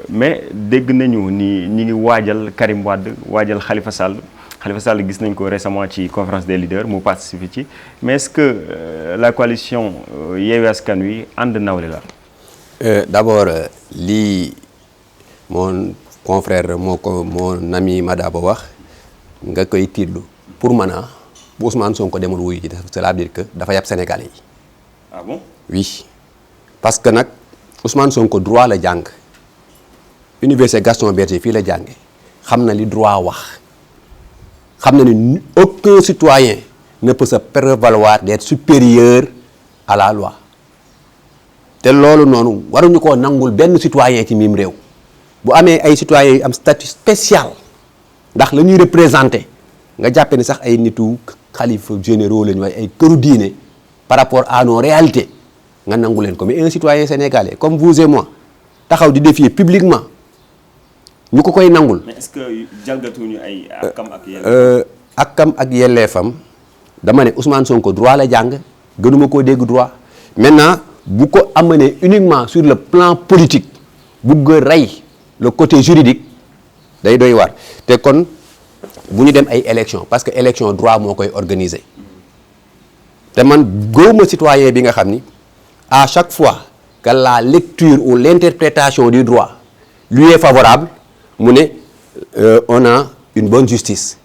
mais dégg nañu ni ñi ngi waajal Karim Wade waajal Khalifa Sall gis nañ ko récemment ci conférence des leaders mu participer ci mais est-ce que la coalition Yewwi Askan Wi ànd nawle la. D'abord lii mon confrère mon ami Madaba wax nga koy tiitlu pour man bu Ousmane Sonko demul wuyu ji cela veut dire que dafa yab Sénégalais yi. Ah bon? Oui parce que nag Ousmane Sonko droit la jàng Université Gaston Berger fii la jànge xam na li droit wax. xam na ni aucun citoyen ne peut se prévaloir d'être supérieur à la loi te loolu noonu waruñu koo nangul benn citoyen ci mim réew bu amee ay citoyens yu am statut spécial ndax la ñuy représenté nga jàppe ni sax ay nitu xalifa généraux lañu waaye ay këru diine par rapport à nos réalités nga nangu leen ko mais un citoyen sénégalais comme vous et moi taxaw di défier publiquement ñu ko koy nangul. mais est-ce que jalgatuñu ay akkam ak yelleefam dama ne Ousmane Sonko droit la jàng gënuma koo dégg droit maintenant bu ko amené uniquement sur le plan politique bugg a rey le côté juridique day doy waar te kon bu ñu dem ay élection parce que élection droit moo koy organiser te man gëwuma citoyen bi nga xam ni à chaque fois que la lecture ou l'interprétation du droit lui est favorable mu ne on a une bonne justice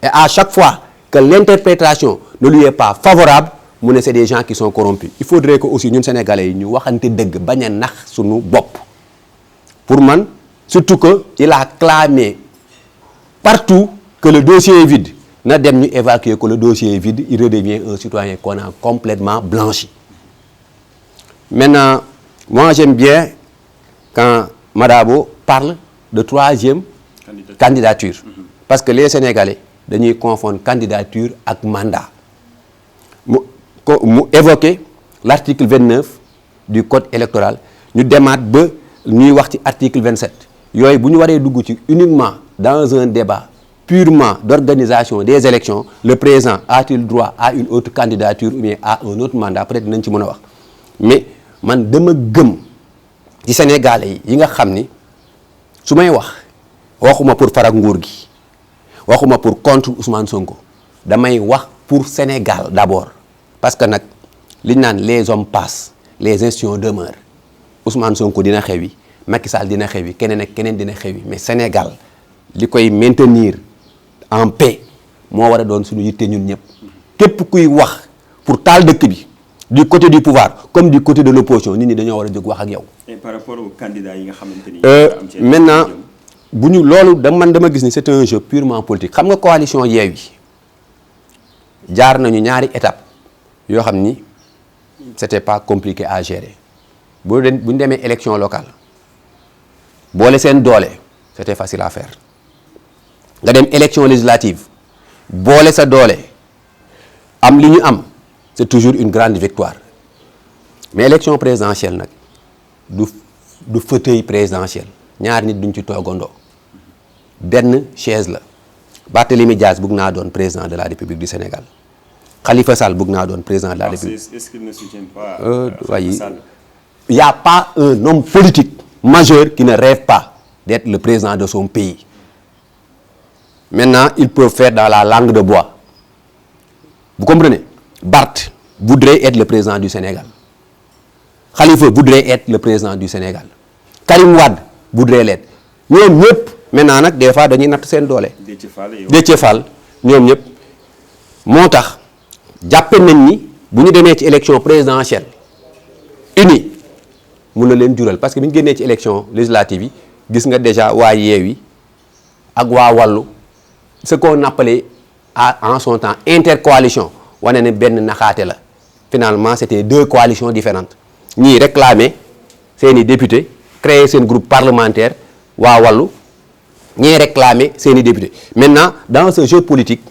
et à chaque fois que l'interprétation ne lui est pas favorable mu ne c'est des gens qui sont corrompus il faudrait que aussi ñun sénégalais yi ñu waxante dëgg bañ a nax suñu bopp pour man surtout que il a clamé partout que le dossier est vide na dem ñu évacuer que le dossier est vide il redevient un citoyen qu'on a complètement blanchi maintenant moi j'aime bien quand Madabo parle de troisième candidature parce que les Sénégalais dañuy confondre candidature ak mandat mu évoquer l'article 29 du code électoral ñu demaat ba ñuy wax ci article 27 yooyu bu ñu waree dugg ci uniquement dans un débat purement d'organisation des élections le président a-t-il droit à une autre candidature ou bien à un autre mandat peut-être dinañ ci mën a wax mais man dama gëm ci Sénégalais yi nga xam ni su may waxuma pour farak nguur gi waxuma pour contre Ousmane Sonko damay wax pour Sénégal d'abord parce que nag li ñu naan les hommes passent les institutions demeurent Ousmane Sonko dina xewi Macky Sall dina xewi keneen ak keneen dina xewi mais Sénégal li koy maintenir en paix moo war a doon suñu yitte ñun ñëpp képp kuy wax pour taal dëkk bi du côté du pouvoir comme du côté de l'opposition nit ñi dañoo war a jóg wax ak yow. Et par rapport aux candidats yi nga xamante ni. Maintenant bu ñu loolu dama gis ni c'est un jeu purement politique xam nga coalition Yewwi jaar nañu ñaari étape yoo xam ni c'était pas compliqué à gérer bu ñu demee élection locale boole seen doole c'était facile à faire nga dem élection législative boole sa doole am li ñu am c'est toujours une grande victoire mais élection présidentielle nag du fauteuil présidentiel ñaar nit duñ ci toogandoo benn chaise la Barthélémy Dias bëgg naa doon président de la République du Sénégal Khalifa Sall bëgg naa doon président de la République. Est-ce qu'il ne soutient pas Khalifa Sall? Il n'y a pas un homme politique majeur qui ne rêve pas d'être le président de son pays. Maintenant, ils peuvent faire dans la langue de bois. Vous comprenez? Barth voudrait être le président du Sénégal. Khalifa voudrait être le président du Sénégal. Karim Wade voudrait l'être. ñoom ñëpp maintenant nag des fois dañuy natt seen doole. Déthié Fall ñoom ñëpp moo tax jàppe nañ ni bu ñu demee ci élection présidentielle uni mun na leen jural parce que bi ñu génnee ci élection législative yi gis nga déjà waa Yewwi ak waa Wallu ce qu'on appelait en son temps intercoalition wane ne benn naxaate la finalement c'était 2 coalitions différentes ñii réclamer seeni député créer seen groupe parlementaire waa wàllu ñii réclamer seeni député maintenant dans ce jeu politique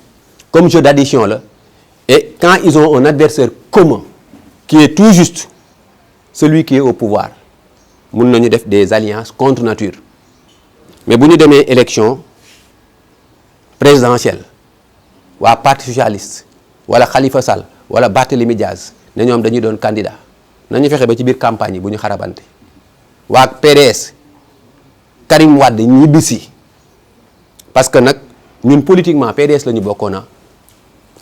comme jeu d'addition là et quand ils ont un adversaire commun qui est tout juste celui qui est au pouvoir mun nañu def des alliances contre nature mais bu ñu demee élection présidentielle waa parti socialiste wala Khalifa Sall wala Barthélémy Diaz ne ñoom dañuy doon candidat nañu fexe ba ci biir campagne yi bu ñu xarabante waa PDS Karim Wade ñibbisi parce que nag ñun politiquement PDS la ñu bokkoona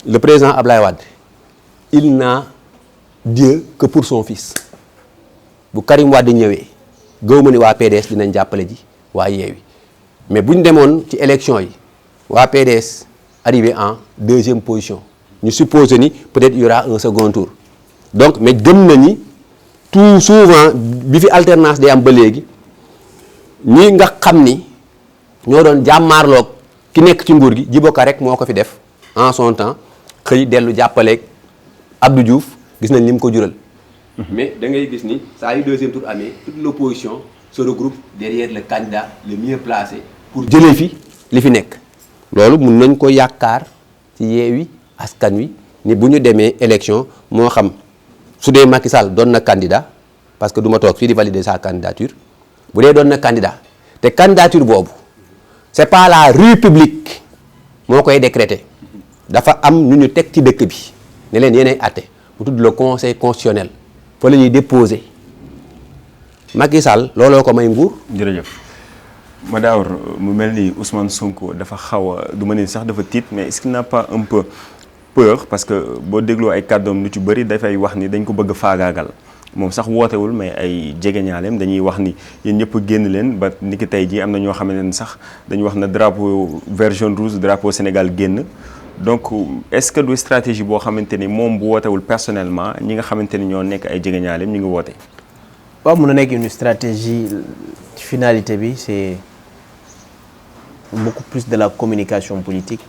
le président Ablaye Wade il n'a Dieu que pour son fils bu Karim Wade ñëwee gëw ma ni waa PDS dinañ jàppale ji waa Yewwi mais bu ñu demoon ci élection yi waa PDS arrivé en 2e position ñu suppose ni peut-être il y aura un second tour donc mais gëm na ni tout souvent bi fi alternance day am ba léegi ñi nga xam ni ñoo doon jàmmaarloog ki nekk ci nguur gi Djibo Ka rek moo ko fi def en son temps xëy dellu jàppaleeg Abdou Diouf gis nañ li mu ko jural. mais da ngay gis ni saa yu 2e tour amee toute l'opposition se regroupe derrière le candidat le mieux placé pour jëlee fi li fi nekk. loolu mun nañ ko yaakaar ci Yewwi Askan Wi ni bu ñu demee élection moo xam su dee Macky Sall doon na candidat parce que du ma toog fii di valider sa candidature bu dee doon na candidat te candidature boobu c'est pas la République moo koy décréter dafa am ñu ñu teg ci dëkk bi ne leen yéenay àtte bu tudd le conseil constitutionnel fa la ñuy déposer Macky Sall looloo ko may nguur. jërëjëf Madaor mu mel ni Ousmane Sonko dafa xaw a du ma ni sax dafa tiit mais est-ce qu'il n'a pas un peu peur parce que boo dégloo ay kàddoom lu ci bëri dafay wax ni dañ ko bëgg faagaagal moom sax wootewul mais ay jegeñaaleem dañuy wax ni yéen ñëpp génn leen ba ni ki tey jii am na ñoo xamante ne sax dañuy wax na drapeau vert jaune rouge drapeau Sénégal génn donc est-ce que du stratégie boo xamante ni moom bu wootewul personnellement ñi nga xamante ni ñoo nekk ay jegeñaaleem ñu ngi woote. waaw mun na nekk une stratégie finalité bi c'est beaucoup plus de la communication politique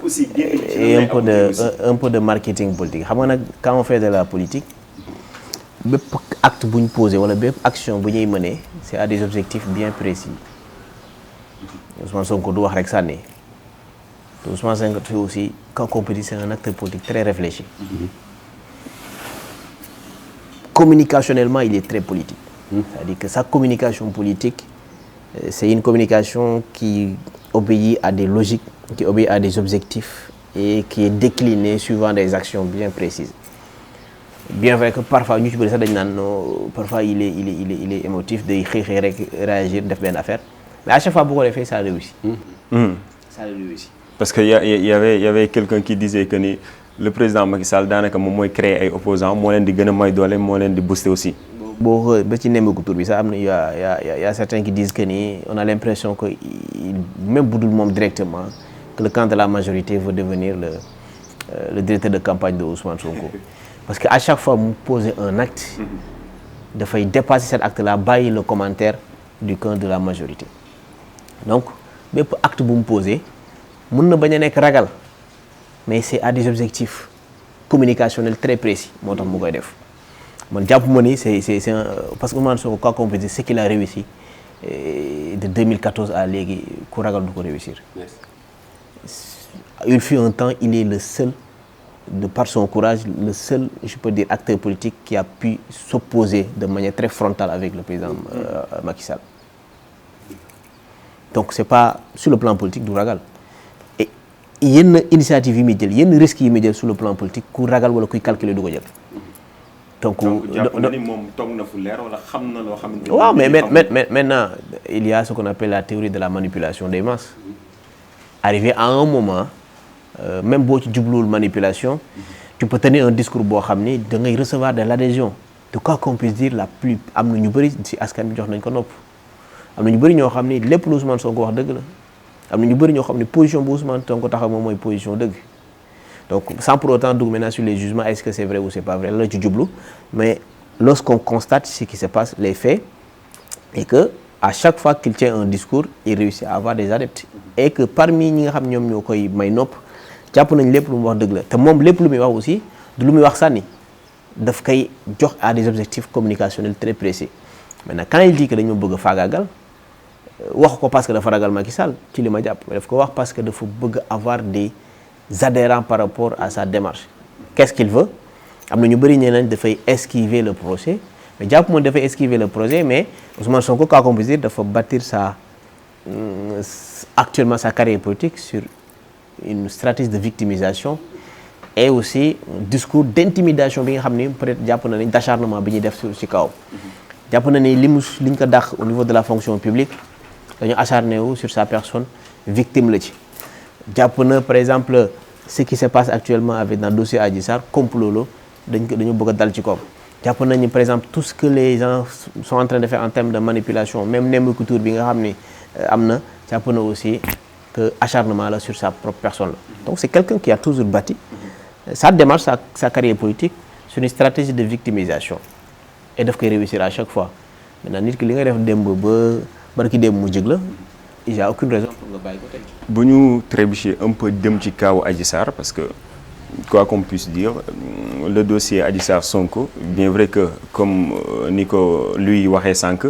aussi et un peu de marketing politique xam nga nag quand on fait de la politique bépp acte bu ñu posé wala bépp action bu ñuy mener c'est à des objectifs bien précis Ousmane Sonko du wax rek sànni te Ousmane Sonko aussi quand on peut dire c'est un acteur politique très réfléchi communicationnellement il est très politique c'est-à-dire que sa communication politique c'est une communication qui obéit à des logiques, qui obéit à des objectifs et qui est déclinée suivant des actions bien précises. Bien vrai que parfois ñu ci bëri sax dañ naan parfois il est émotif day xëy rek réagir def benn affaire mais à chaque fois bu ko defee ça réussit. Ça réussit. Parce que y avait quelqu'un qui disait que ni le président Macky Sall daanaka moom mooy créer ay opposants moo leen di gën a may doole moo leen di booster aussi. boo xoolee ba ci nemmeeku tur bi sax am na y a certains qui disent que ni on a l'impression que même bu dul moom directement que le camp de la majorité veut devenir le directeur de campagne de Ousmane Sonko parce que à chaque fois mu poser un acte dafay dépasser cet acte là bàyyi le commentaire du camp de la majorité donc bépp acte bu mu poser mën na bañ a nekk ragal mais c'est à des objectifs communicationnels très précis moo tax mu koy def. man jàpp ma ni c'est un parce que Ousmane Sonko quoi qu'on puisse dire ce qu'il a réussi de 2014 à léegi ku ragal du ko réussir. Il fut un temps il est le seul de par son courage le seul je peux dire acteur politique qui a pu s'opposer de manière très frontale avec le président Macky Sall. Donc c'est pas sur le plan politique du ragal et yenn initiative yi muy jël yenn risques yi muy jël sur le plan politique ku ragal wala kuy calculer du ko jël. donc jàpp na ni moom toog na fu leer wala xam na loo xamante ni. waaw mais maintenant il y a ce qu'on appelle la théorie de la manipulation des masses. Arrivé à un moment même boo ci jubluwul manipulation. tu peux tenir un discours boo xam ni da ngay recevoir de l'adhésion de quoi qu'on puisse dire la plus am na ñu bëri ci askan bi jox nañ ko nopp. am na ñu bëri ñoo xam ni lépp lu Ousmane Sonko wax dëgg la am na ñu bëri ñoo xam ni position bu Ousmane Sonko taxaw moom mooy position dëgg. Donc, sans pour autant dugg maintenant sur les jugements, est-ce que c'est vrai ou c'est pas vrai, là tu jublu. Mais lorsqu'on constate ce qui se passe, les faits, et que à chaque fois qu'il tient un discours, il réussit à avoir des adeptes. Et que parmi ñi nga xam ñoom ñoo koy may nopp, jàpp nañ lépp lu mu wax dëgg la te moom lépp lu muy wax aussi du lu muy wax sànni daf koy jox à des objectifs communicationnels très précis maintenant quand il dit que dañu bëgg a faagaagal wax ko parce que dafa ragal Macky Sall ci li ma jàpp mais daf ko wax parce que dafa bëgg avoir des adhérents par rapport à sa démarche qu'est-ce qu'il veut am na ñu bëri ñeneen dafay esquiver le procès mais jàpp moom dafay esquiver le projet mais Ousmane Sonko quoi qu'on puisse dire dafa bâtir actuellement sa carrière politique sur une stratégie de victimisation et aussi un discours d'intimidation bi nga xam ni peut-être jàpp na nañ d'acharnement bi ñuy def ci kaw jàpp na ni liñ ko dàq au niveau de la fonction publique dañu acharné wu sur sa personne victime la ci jàpp na par exemple ce qui se passe actuellement avec dans le dossier Adji Sarr complot la dañu bëgg a dal ci kaw jàpp nañu par exemple tout ce que les gens sont en train de faire en termes de manipulation même nemmeeku tur bi nga xam ni am na jàpp na aussi que acharnement la sur sa propre personne la donc c'est quelqu'un qui a toujours bâti sa démarche sa carrière politique sur une stratégie de victimisation et daf koy réussir à chaque fois maintenant nit ki li nga def démb ba barki démb mu jëg la il y a aucune raison pour nga bàyyi ko tey. bu ñu trébucher un peu dem ci kaawu Adji Sarr parce que quoi qu'on puisse dire le dossier Adji Sarr Sonko bien vrai que comme ni ko luy waxee sànq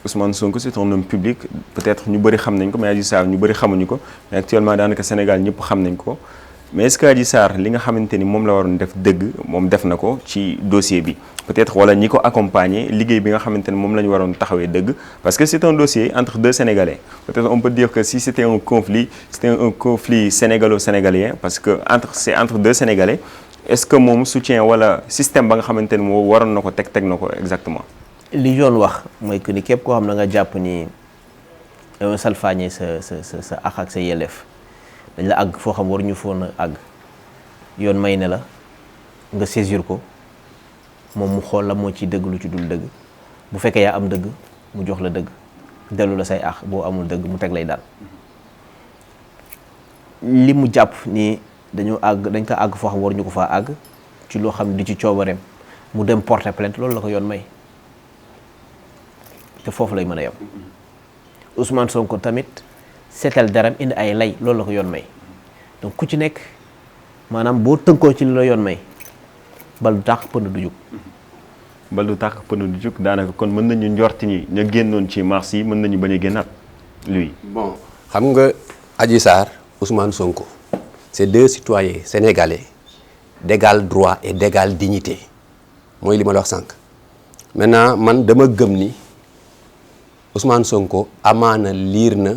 Ousmane Sonko c'est un homme public peut-être ñu bëri xam nañ ko mais Adji Sarr ñu bëri xamuñu ko mais actuellement daanaka Sénégal ñëpp xam nañ ko mais est-ce que Adji Sarr li nga xamante ni moom la waroon def dëgg moom def na ko ci dossier bi peut-être wala ñi ko accompagner liggéey bi nga xamante ni moom la ñu waroon taxawee dëgg parce que c'est un dossier entre deux Sénégalais peut-être on peut dire que si c'était un conflit sénégalo-sénégalien parce que c'est entre deux Sénégalais est-ce que moom soutien wala système ba nga xamante ni moo waroon na ko teg na ko exactement. li yoon wax mooy que ni képp koo xam na nga jàpp ni salfaañe sa àq ak sa yelleef dañ la àgg foo xam war ñu foon a àgg yoon may ne la nga saisir ko moom mu xool la moo ci dëgg lu ci dul dëgg bu fekkee yaa am dëgg mu jox la dëgg dellu la say àq boo amul dëgg mu teg lay daal li mu jàpp ni dañ ko àgg foo xam war ñu ko faa àgg ci loo xam ne di ci coobareem mu dem porter plainte loolu la ko yoon may te foofu lay mën a yem Ousmane Sonko tamit seetal daram indi ay lay loolu la ko yoon may donc ku ci nekk maanaam boo tënkoo ci li la yoon may bal du tàq pënd du jug. bal du tàq pënd du jug daanaka kon mën nañu njorti ñi ña génnoon ci mars yi mën nañu bañ a génnaat lui. bon xam nga Adji Sarr Ousmane Sonko c'est deux citoyens sénégalais d'égal droit et d'égale dignité mooy li ma la wax sànq maintenant man dama gëm ni. Ousmane Sonko amaana lire na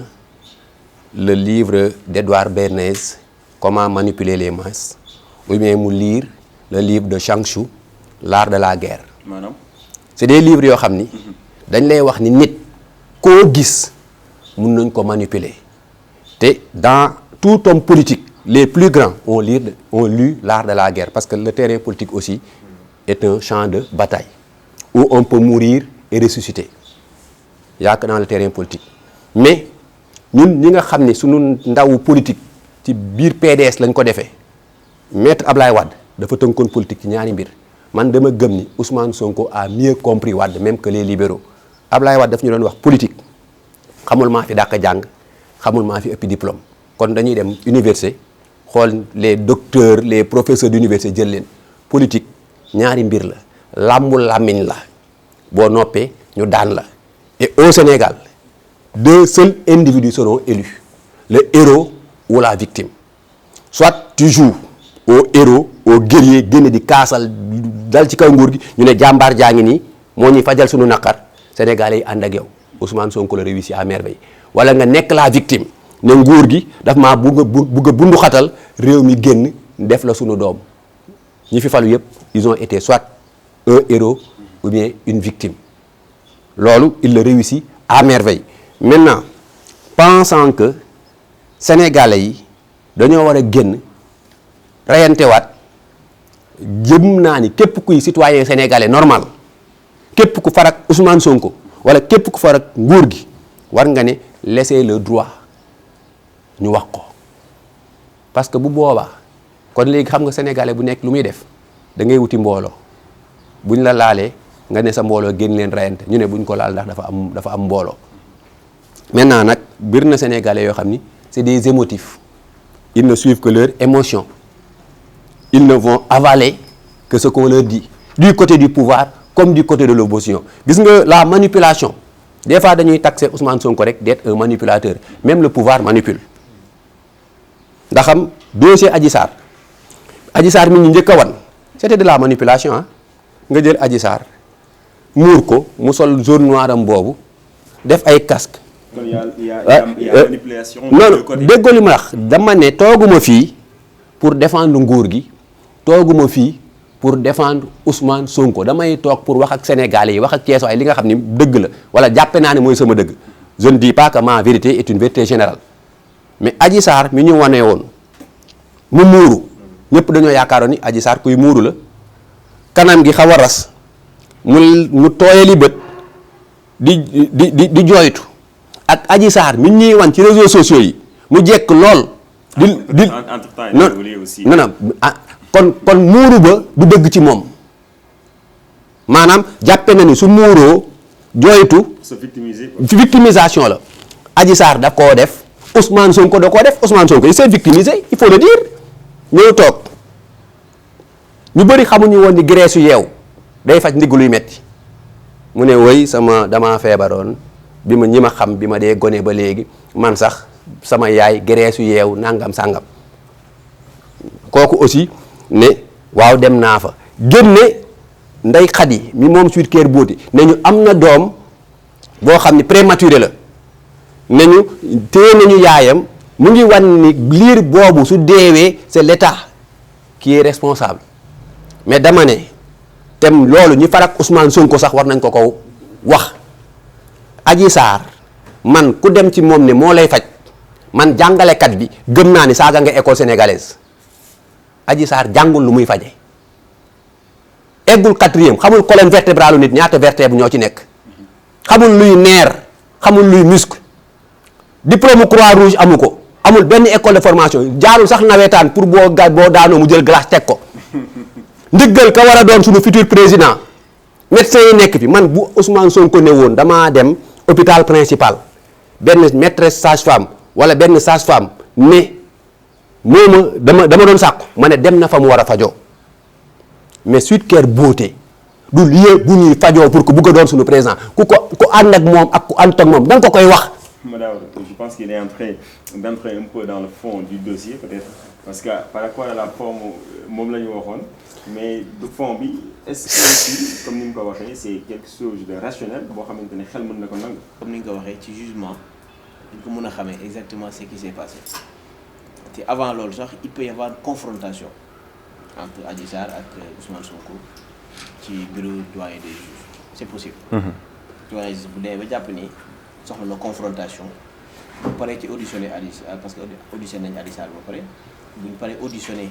le livre d'Edouard Bernays Comment manipuler les masses ou bien mu lire le livre de Shang Tzu L'art de la guerre. maanaam. c'est des livres yoo xam ni dañ lay wax ni nit koo gis mun nañ ko manipuler te dans tout homme politique les plus grands ont lu L'art de la guerre parce que le terrain politique aussi est un champ de bataille où on peut mourir et ressusciter. yaa que dans le terrain politique mais ñun ñi nga xam ne suñu ndawu politique ci biir PDS lañ ko defee maître Ablaye Wade dafa tënkoon politique ci ñaari mbir man dama gëm ni Ousmane Sonko a mieux compris Wade même que les libéraux Ablaye Wade daf ñu doon wax politique xamul maa fi dàq jàng xamul maa fi ëppi diplôme kon dañuy dem université xool les docteurs les professeurs d'université jël leen politique ñaari mbir la làmbu làmmiñ la boo noppee ñu daan la. Et au Sénégal, deux seuls individus seront élus, le héros ou la victime. Soit tu joues au héros, au guerrier, génne di kaasal dal ci kaw nguur gi ñu ne jàmbaar jaa ngi nii moo ñuy fajal suñu naqar Sénégalais yi ànd ak yow Ousmane Sonko la réussi à merveille wala nga nekk la victime ne nguur gi daf maa bugg a bundu xatal réew mi génn def la suñu doom ñi fi falu yëpp ils ont été soit un héros ou bien une victime. loolu il le réussit à merveille maintenant pensant que sénégalais yi dañoo war a génn reyantewaat jëm naa ni képp kuy citoyen sénégalais normal képp ku farak Ousmane Sonko wala képp ku farak nguur gi war nga ne laisser le droit ñu wax ko parce que bu boobaa kon léegi xam nga sénégalais bu nekk lu muy def da ngay wuti mbooloo buñ la laalee nga ne sa mbooloo génn leen rayante ñu ne buñ ko laal ndax dafa am mbooloo maintenant nag bir na sénégalais yoo xam ni c'est des émotifs ils ne suivent que leur émotion ils ne vont avaler que ce qu'on leur dit, du côté du pouvoir comme du côté de l'opposition. Gis nga la manipulation, des fois dañuy taxer Ousmane Sonko rek d'être un manipulateur, même le pouvoir manipule. ndax xam dossier Adji Sarr mi ñu njëkk a wan c'était de la manipulation ah nga jël Adji Sarr muur ko mu sol jaune noir am boobu def ay casque. kon y a manipulation. non déggoo li ma wax dama ne tooguma fii pour défendre nguur gi tooguma fii pour défendre Ousmane Sonko damay toog pour wax ak Sénégalais yi wax ak Thiès li nga xam ni dëgg la wala jàppe naa ne mooy sama dëgg je ne dis pas que ma vérité est une vérité générale mais Adji Sarr mi ñu wane woon mu muuru ñëpp dañoo yaakaaroon ni Adji Sarr kuy muuru la kanam gi xaw a ras mu tooyali bët di jooytu ak Adji Sarr mi ñuy wan ci réseaux sociaux yi mu jekk lool. non kon muuru ba du dëgg ci moom maanaam jàppe na ni su muuroo jooytu. victimisation la. Adji Sarr da koo def Ousmane Sonko da koo def Ousmane Sonko il s'est victimisé il faut le dire ñëw toog ñu bëri xamuñu woon ni graisse yeew day faj ndigg luy metti mu ne woy damaa feebaroon bi ma ñi ma xam bi ma dee gone ba léegi man sax sama yaay graisse yeew nangam sàngam kooku aussi ne waaw dem naa fa génne Ndeye Khady mi moom Sweet Care Beauty ne ñu am na doom boo xam ne prématuré la ne ñu téye nañu yaayam mu ngi wan ni liir boobu su deewee c'est l'État qui est responsable mais dama ne tem loolu ñi farak Ousmane Sonko sax war nañ ko wax Adji Sarr man ku dem ci moom ne moo lay faj man jàngalekat bi gëm naa ni saaga nga école sénégalaise Adji Sarr jàngul lu muy faje eggul 4e xamul colonne vertébrale nit ñaata vertèbre ñoo ci nekk xamul luy nerf xamul luy muscle diplôme Croix-Rouge amu ko amul benn école de formation jaarul sax nawetaan pour boo daanoo mu jël glace teg ko ndiggal ka war a doon suñu futur président médecin yi nekk fi man bu Ousmane Sonko ne woon damaa dem hôpital principal benn maîtresse sage-femme wala benn sage-femme ne mooma dama doon sàkku ma ne dem na fa mu war a fajoo mais Sweet Care Beauty du lieu bu ñuy fajoo pour que bugg a doon suñu président ku ànd ak moom ak ku ànd ak moom da nga ko koy wax. Madame, je pense qu'il est en train d'entrer un peu dans le fond du dossier peut-être parce que par rapport à la forme moom la ñu waxoon mais du fond bi est-ce que aussi comme ni nga ko waxee c'est quelque chose de rationnel boo xamante ne xel mën na ko nangu. comme ni nga ko waxee ci jugement dañ ko mën a xamee exactement ce qui s'est passé te avant loolu sax il peut y avoir confrontation entre Adji Sarr ak Ousmane Sonko ci bureau doyen des juges c'est possible. doyen juge bu dee ba jàpp ni soxla na confrontation bu paree ci auditionné Adji Sarr parce que auditionné nañu Adji Sarr ba pare bu ñu paree auditionné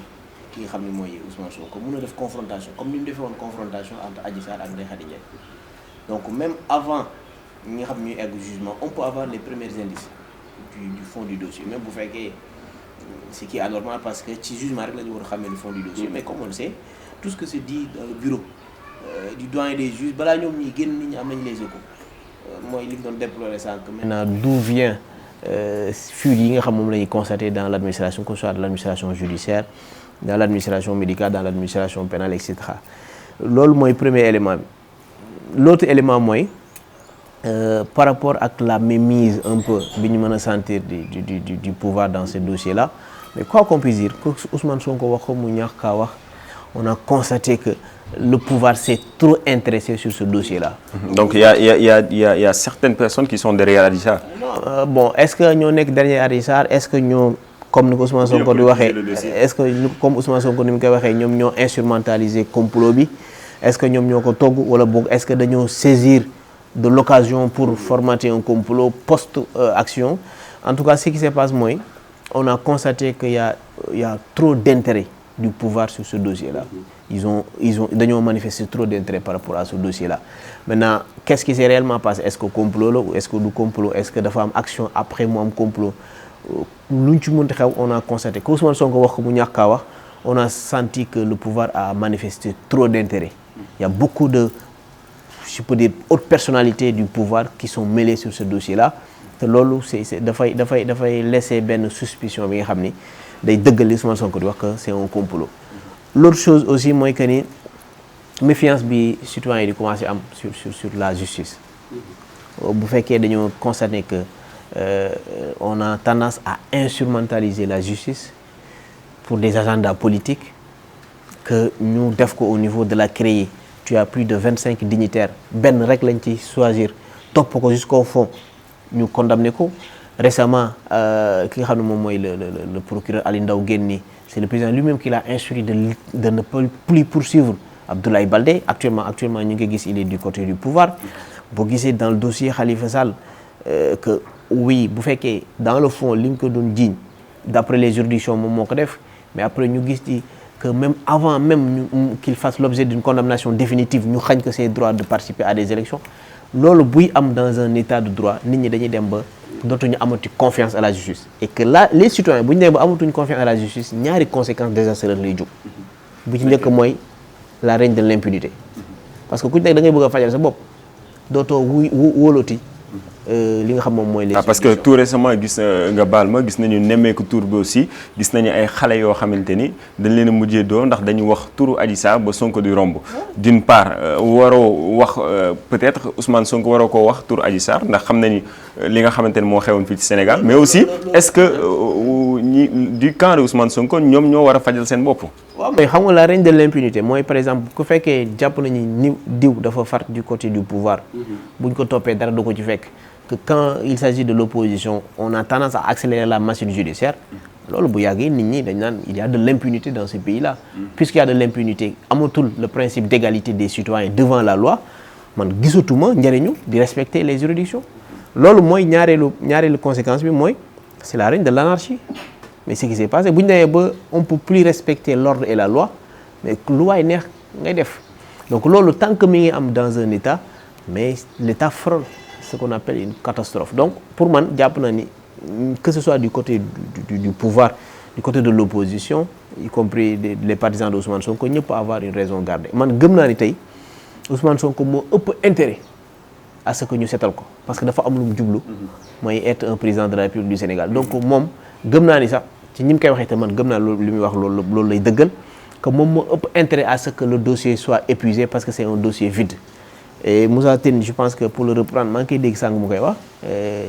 ki nga xam ne mooy Ousmane Sonko mën na def confrontation comme ni mu defee woon confrontation entre Adji Sarr ak Ndeye Khady Ndiaye donc même avant ñi nga xam ñuy egg jugement on peut avoir les premiers indices du fond du dossier même bu fekkee ce qui est anormal parce que ci jugement rek la ñu war a xamee le fond du dossier mais comme on le sait tout ce que se dit dans le bureau du doyen des juges balaa ñoom ñuy génn nit ñi am nañ les échos mooy li ñu doon déplorer sànq. maintenant d'où vient fuite yi nga xam moom la ñuy constater dans l'administration que ce soit de l'administration judiciaire dans l'administration médicale dans l'administration pénale et cetera loolu mooy premier élément bi l'autre élément mooy par rapport ak la mainmise un peu bi ñu mën a sentir du pouvoir dans ce dossier là mais quoi qu'on puisse dire que Ousmane Sonko wax ko mu ñàkk kaa wax on a constaté que le pouvoir s'est trop intéressé sur ce dossier-là. Donc il y a certaines personnes qui sont derrière Adji Sarr. Bon, est-ce que ñoo nekk derrière Adji Sarr est-ce que ñoo comme ni ko Ousmane Sonko di waxee est-ce que comme Ousmane Sonko ni mu koy waxee ñoom ñoo instrumentaliser complot bi est-ce que ñoom ñoo ko togg wala boog est-ce que dañoo saisir de l'occasion pour formater un complot post-action en tout cas ce qui se passe mooy on a constaté qu'il y a trop d'intérêt du pouvoir sur ce dossier-là. Ils ont dañoo manifester trop d'intérêt par rapport à ce dossier-là. Maintenant, qu'est-ce qui s'est réellement passé? Est-ce que complot là ou est-ce que du complot? Est-ce que dafa am action après mu am complot? Luñ ci mënti xew, on a constaté que Ousmane Sonko wax ko mu ñàkk a wax, on a senti que le pouvoir a manifesté trop d'intérêt. Il y a beaucoup de, je peux dire, hautes personnalités du pouvoir qui sont mêlées sur ce dossier-là. te loolu dafay laisser benn suspicion bi nga xam ni day dëggal li Ousmane Sonko di wax que c'est un complot l'autre chose aussi mooy que ni méfiance bi citoyens yi di commencer am sur la justice bu fekkee dañoo constater que on a tendance à instrumentaliser la justice pour des agendas politiques que ñu def ko au niveau de la CREI tu as plus de 25 dignitaires benn rek lañ ci choisir topp ko jusqu'au fond ñu condamné ko récemment ki nga xam ne moom mooy le procureur Ali Ndaw Guèye c'est le président lui-même qui l'a instruit de ne plus poursuivre Abdoulaye Baldé actuellement ñu ngi gis il est du côté du pouvoir boo gisee dans le dossier Khalifa Sall que oui bu fekkee dans le fond li ñu ko doon jiiñ d'après les juridictions moom moo ko def mais après ñu gis ci que même avant même qu'il fasse l'objet d'une condamnation définitive ñu xañ que ses droits de participer à des élections loolu buy am dans un état de droit nit ñi dañuy dem ba dootuñu amati confiance à la justice et que là les citoyens bu ñu demee ba amatuñu confiance à la justice ñaari conséquences désastreuses lay jóg bu ci njëkk mooy la règne de l'impunité parce que ku ci nekk da ngay bëgg a fajal sa bopp dootoo wóoloti li nga xam moom mooy les parce que tout récemment gis nga baal ma gis nañu nemmeeku tur bi aussi gis nañu ay xale yoo xamante ni dañ leen a mujjee doo ndax dañu wax turu Adji Sarr ba Sonko di romb d'une part waroo wax peut-être Ousmane Sonko waroo koo wax turu Adji Sarr ndax xam nañu li nga xamante ni moo xewoon fii ci Sénégal mais aussi est-ce que ñi du camp de Ousmane Sonko ñoom ñoo war a fajal seen bopp. waaw mais xam nga la règne de l'impunité mooy par exemple ku fekkee jàpp nañu ni diw dafa far du côté du pouvoir buñ ko toppee dara du ko ci fekk que quand il s'agit de l'opposition on a tendance à accélérer la machine judiciaire loolu bu yàggee nit ñi dañ naan il y a de l'impunité dans ce pays-là puisqu'il y a de l'impunité amatul le principe d'égalité des citoyens devant la loi man gisatuma njëriñu di respecter les juridictions loolu mooy ñaareelu conséquence bi mooy c'est la règne de l'anarchie mais ce qui s'est passé bu ñu demee ba on peut plus respecter l'ordre et la loi mais lu waay neex ngay def donc loolu tant que mi ngi am dans un état mais l'état frôle ce qu'on appelle une catastrophe donc pour man jàpp na ni que ce soit du côté du pouvoir du côté de l'opposition y compris les partisans de Ousmane Sonko ñëpp avoir une raison gardée man gëm naa ni tey Ousmane Sonko moo ëpp intérêt à ce que ñu setal ko parce que dafa am lu mu jublu mooy être un président de la République du Sénégal donc moom gëm naa ni sax ci ñi mu koy waxee te man gëm naa loolu li muy wax loolu lay dëggal que moom moo ëpp intérêt à ce que le dossier soit épuisé parce que c'est un dossier vide et Moussa Tine je pense que pour le reprendre maa ngi koy dégg sànq mu koy wax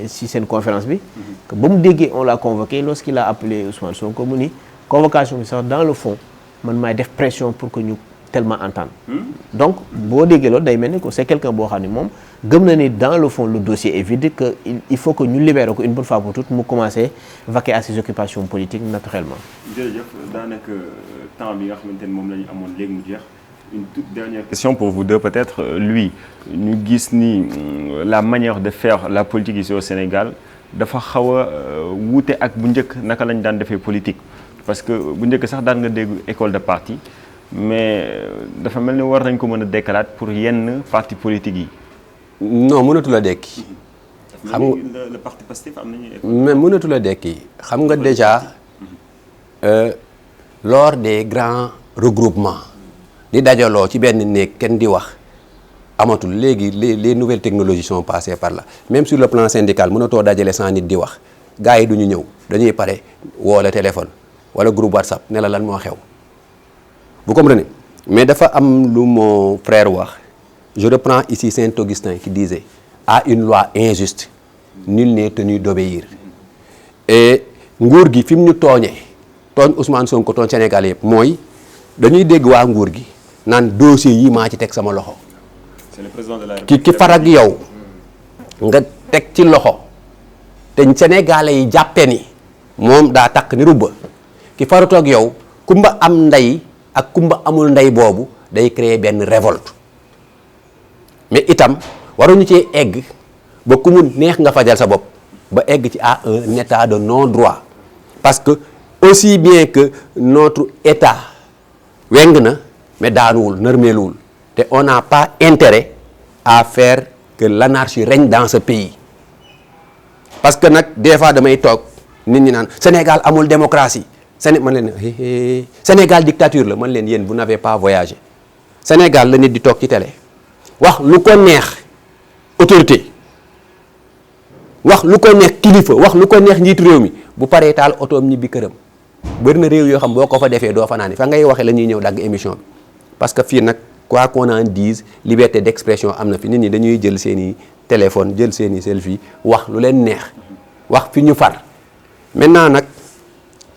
si seen conférence bi que ba mu déggee on l'a convoqué lorsqu'il a appelé Ousmane Sonko mu ni convocation bi sax dans le fond man maay def pression pour que ñu tellement entendre donc boo déggee loolu day mel ni que c'est quelqu'un boo xam ne moom gëm na ni dans le fond le dossier est vide que il faut que ñu libérer ko une bonne fois pour toutes mu commencer vaquer à ses occupations politiques naturellement. jërëjëf daanaka temps bi nga xamante ni moom la ñu amoon léegi mu jeex une toute dernière question pour vous deux peut-être lui ñu gis ni la manière de faire la politique ici au Sénégal dafa xaw a wuute ak bu njëkk naka lañ daan defee politique parce que bu njëkk sax daan nga dégg école de parti mais dafa mel ni war nañ ko mën a dekkalaat pour yenn parti politique yi. non mënatu la dekki. xam nga le parti Pastef am nañu. mais mënatu la dekki xam nga déjà lors des grands regroupements di dajaloo ci benn néeg kenn di wax amatul léegi les nouvelles technologies sont passées par là même sur le plan syndical mënatoo dajale 100 nit di wax gars yi du ñu ñëw dañuy pare woo la téléphone wala groupe WhatsApp ne la lan moo xew. vous comprenez mais dafa am lu mon frère wax je reprends ici Saint-Augustin qui disait à une loi injuste nul n'est tenu d'obéir et nguur gi fi mu ñu tooñ Ousmane Sonko tooñ Sénégal yëpp mooy dañuy dégg waa nguur gi naan dossier yi maa ci teg sama loxo c'est le président de la République ki farag yow nga teg ci loxo te Sénégalais yi jàppe ni moom daa takk ni rubba ki faratoog yow kumba am ndey ak kumba amul ndey boobu day créer benn révolte mais itam waruñu cee egg ba ku mu neex nga fajal sa bopp ba egg ci à un état de non-droit parce que aussi bien que notre état weng na mais daanuwul nërmeeluwul te on n'a pas intérêt à faire que l'anarchie règne dans ce pays parce que nag des fois damay toog nit ñi naan Sénégal amul démocratie man leen Sénégal dictature la man leen yéen vous n'avez pas voyagé Sénégal la nit di toog ci télé wax lu ko neex autorité wax lu ko neex kilifa wax lu ko neex njiitu réew mi bu paree taal otoom ñibbi këram bëri na réew yoo xam boo ko fa defee doo fa naan fa ngay waxee la ñuy ñëw dagg émission bi parce que fii nag quoi qu'on en dise liberté d'expression am na fi nit ñi dañuy jël seeni téléphone jël seeni selfie wax lu leen neex wax fi ñu far maintenant nag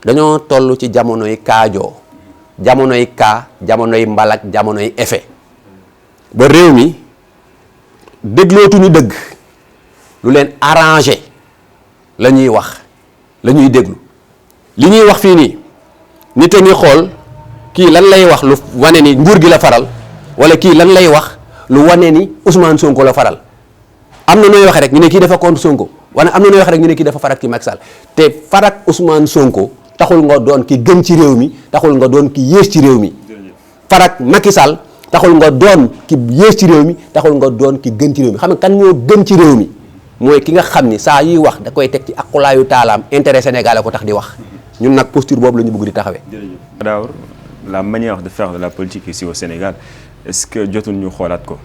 dañoo toll ci jamonoy kaajoo jamonoy kaa jamonoy mbalak jamonoy effet ba réew mi déglootuñu dëgg lu leen arrangé la ñuy wax la ñuy déglu li ñuy wax fii nii nit a ngi xool kii lan lay wax lu wane ni nguur gi la faral wala kii lan lay wax lu wane ni Ousmane Sonko la faral am na nooy waxee rek ñu ne kii dafa contre Sonko wala am na nooy waxee rek ñu ne kii dafa farak ci Macky Sall te farak Ousmane Sonko taxul nga doon ki gën ci réew mi taxul nga doon ki yées ci réew mi farak Macky Sall taxul nga doon ki yées ci réew mi taxul nga doon ki gën ci réew mi xam nga kan moo gën ci réew mi mooy ki nga xam ni saa yuy wax da koy teg ci aqulaayu taalaam intérêt sénégalais ko tax di wax ñun nag posture boobu la ñu bëgg di taxawee. Daour, la manière de faire de la politique ici au Sénégal est-ce que jotul ñu xoolaat ko.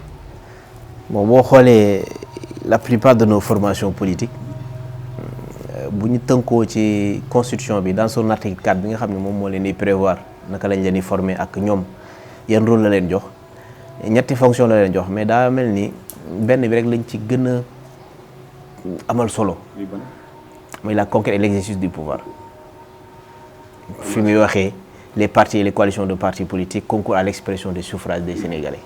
bon boo xoolee la plupart de nos formations politiques bu ñu tënkoo ci constitution bi dans son article 4 bi nga xam ne moom moo leen di prévoir naka lañ leen di former ak ñoom yan rôle la leen jox ñetti fonction la leen jox mais daa mel ni benn bi rek lañ ci gën a amal solo mooy la conquête et l'exercice du pouvoir fi muy waxee les partis et les coalitions de partis politiques concourent à l'expression des suffrages des Sénégalais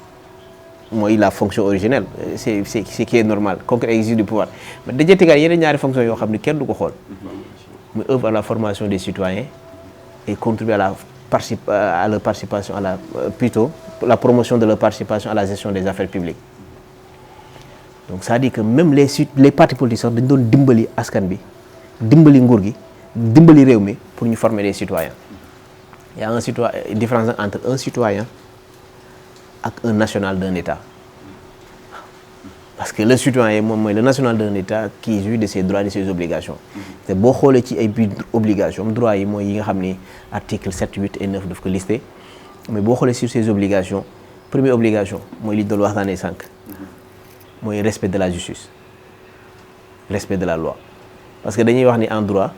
mooy la fonction originelle c'est ce qui est normal conquête et exercice du pouvoir mais da jëttigaat yeneen ñaari fonction yoo xam ne kenn du ko xool muy œuvre à la formation des citoyens et contribuer à leur participation plutôt la promotion de leur participation à la gestion des affaires publiques. Donc ça dit que même les partis politiques sax dañ doon dimbali askan bi dimbali nguur gi dimbali réew mi pour ñu former des citoyens. Il y a une différence entre un citoyen ak un national d'un État. Parce que le citoyen moom mooy le national d'un État qui jouit de ses droits et de ses obligations. te boo xoolee ci ay biir obligation droits yi mooy yi nga xam ni article 7 8 et 9 daf ko listé mais boo xoolee sur ses obligations première obligation mooy li doon waxtaanee sànq mooy respect de la justice respect de la loi parce que dañuy wax ni en droit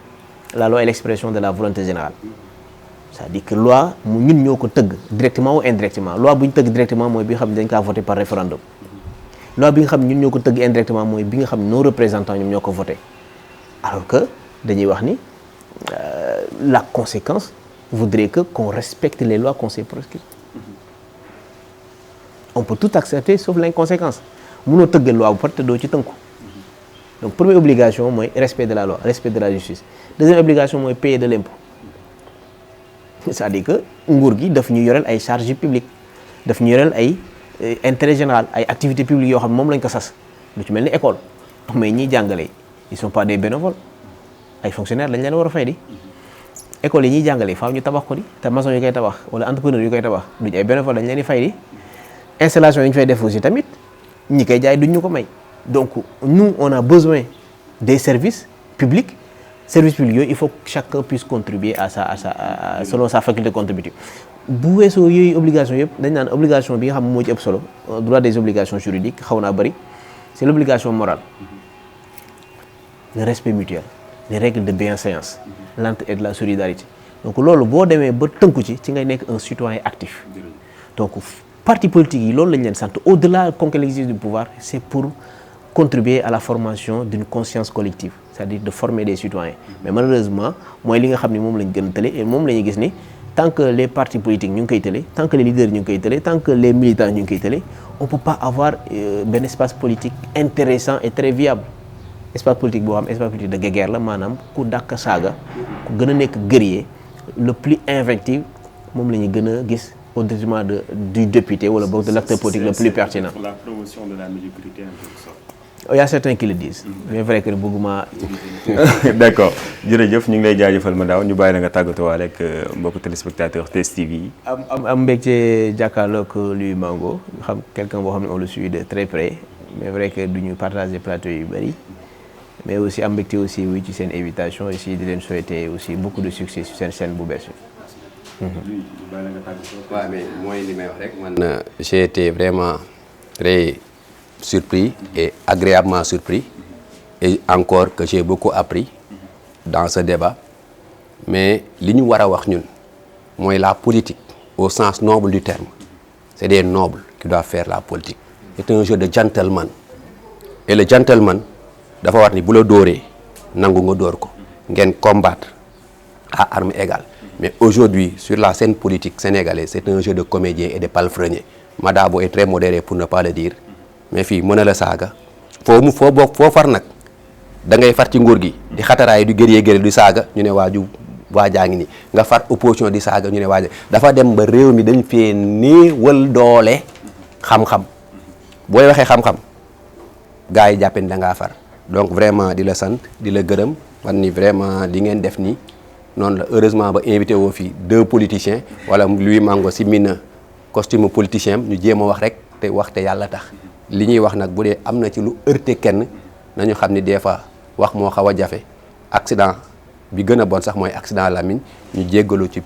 la loi est l'expression de la volonté générale c'est-à-dire que loi mu ñun ñoo ko tëgg directement ou indirectement loi bu ñu tëgg directement mooy bi nga xam ne dañ kaa voté par référendum loi bi nga xam ne ñun ñoo ko tëgg indirectement mooy bi nga xam ne nos représentants ñoom ñoo ko voté alors que dañuy wax ni la conséquence voudrait que qu'on respecte les lois qu'on s'est prescrites. On peut tout accepter sauf l'inconséquence mënoo tëggal loi bu pare te doo ci tënku donc première obligation mooy respect de la loi respect de la justice deuxième obligation mooy payer de l'impôt c'est-à-dire que nguur gi daf ñu yoreel ay charges publiques daf ñu yoreel ay intérêt général ay activités publiques yoo xam ne moom lañ ko sas lu ci mel ni école mais ñiy jàngale ils sont pas des bénévoles ay fonctionnaires lañ leen war a fay di école yi ñuy jàngale faaw ñu tabax ko di te maçon yu koy tabax wala entrepreneur yu koy tabax duñ ay bénévoles dañ leen di fay di installation yi ñu fay def aussi tamit ñi koy jaay duñ ñu ko may donc nous on a besoin des services publics services publics yooyu il faut que chacun puisse contribuer à selon sa faculté contributive bu weesoo yooyu obligation yëpp dañ naan obligation bi nga xam moo ci ëpp solo droit des obligations juridiques xaw naa bëri c'est l'obligation morale le respect mutuel les règles de bienséance l'entraide et la solidarité donc loolu boo demee ba tënku ci ngay nekk un citoyen actif donc parti politique yi loolu lañ leen sant au-delà conquête l'exercice du pouvoir c'est pour contribuer à la formation d'une conscience collective c'est-à-dire de former des citoyens mais malheureusement mooy li nga xam ne moom lañ gën a tële et moom la ñuy gis ni tant que les partis politiques ñu ngi koy tële tant que les leaders ñu ngi koy tële tant que les militants ñu ngi koy tële on peut pas avoir benn espace politique intéressant et très viable espace politique boo xam espace politique de guerre la maanaam ku dàkk saaga ku gën a nekk guerrier le plus invectif moom la ñu gën a gis au détriment du député wala boog de l'acteur politique le plus pertinent. La promotion de la médiocrité en quelque sorte. Il y a certains qui le disent. mais vrai que bëgguma. D'accord jërëjëf ñu ngi lay jaajëfal ma daaw ñu bàyyi la nga tàggatoo ak mbokku téléspectateurs TS TV yi. am mbégte jàkkaarloog luy Mango xam quelqu'un boo xam ne on le suit de très près mais vrai que du ñu partager plateau yu bari mais aussi am mbégte aussi ci seen invitation ici di leen souhaiter aussi beaucoup de succès sur seen chaîne bu bees. waaw mais mooy li may wax rek man j'ai été vraiment très surpris et agréablement surpris et encore que j'ai beaucoup appris dans ce débat mais li ñu war a wax ñun mooy la politique au sens noble du terme c'est des nobles qui doivent faire la politique. C'est un jeu de gentleman et le gentleman dafa war ni bu la dóoree nangu nga dóor ko ngeen combattre à armes égales. Mais aujourd'hui sur la scène politique sénégalaise c'est un jeu de comédiens et de palefreniers. Madabo est très modéré pour ne pas le dire mais fii mën na la saaga foo bokk foo far nag da ngay far ci nguur gi di xataraay du gëree du saaga ñu ne waa jaa ngi nii nga far opposition di saaga ñu ne waa dafa dem ba réew mi dañ fee néewal doole xam-xam booy waxee xam-xam gars yi jàppee ni da ngaa far donc vraiment di la sant di la gërëm man ni vraiment li ngeen def nii noonu la heureusement ba invité woo fii 2 politiciens wala Louis Mango si mina costume politicien ñu jéem a wax te yàlla tax li ñuy wax nag bu dee am na ci lu heurté kenn nañu xam ni des fois wax moo xaw a jafe accident bi gën a bon sax mooy accident lamiñ ñu jéggalu ci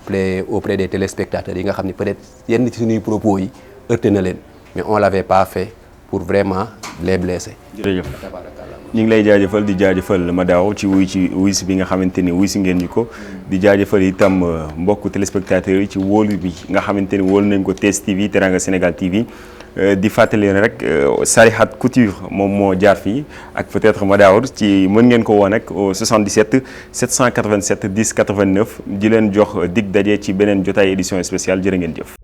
auprès des téléspectateurs yi nga xam ni peut-être yenn ci suñuy propos yi heurté na leen mais on l'avait pas fait pour vraiment les blesser. jërëjëf ñu ngi lay jaajëfal di jaajëfal Madaw ci wuy si bi nga xamante ni wuy si ngeen ñu ko di jaajëfal itam mbokku téléspectateurs yi ci wóolu bi nga xamante ni wóolu nañ ko TS TV Teranga Sénégal TV di fàttali rek Salihat Couture moom moo jaar fii ak peut-être Madaw ci mën ngeen ko woon nag au 77 787 10 89 di leen jox dig daje ci beneen jotaay édition spéciale jërë ngeen jëf.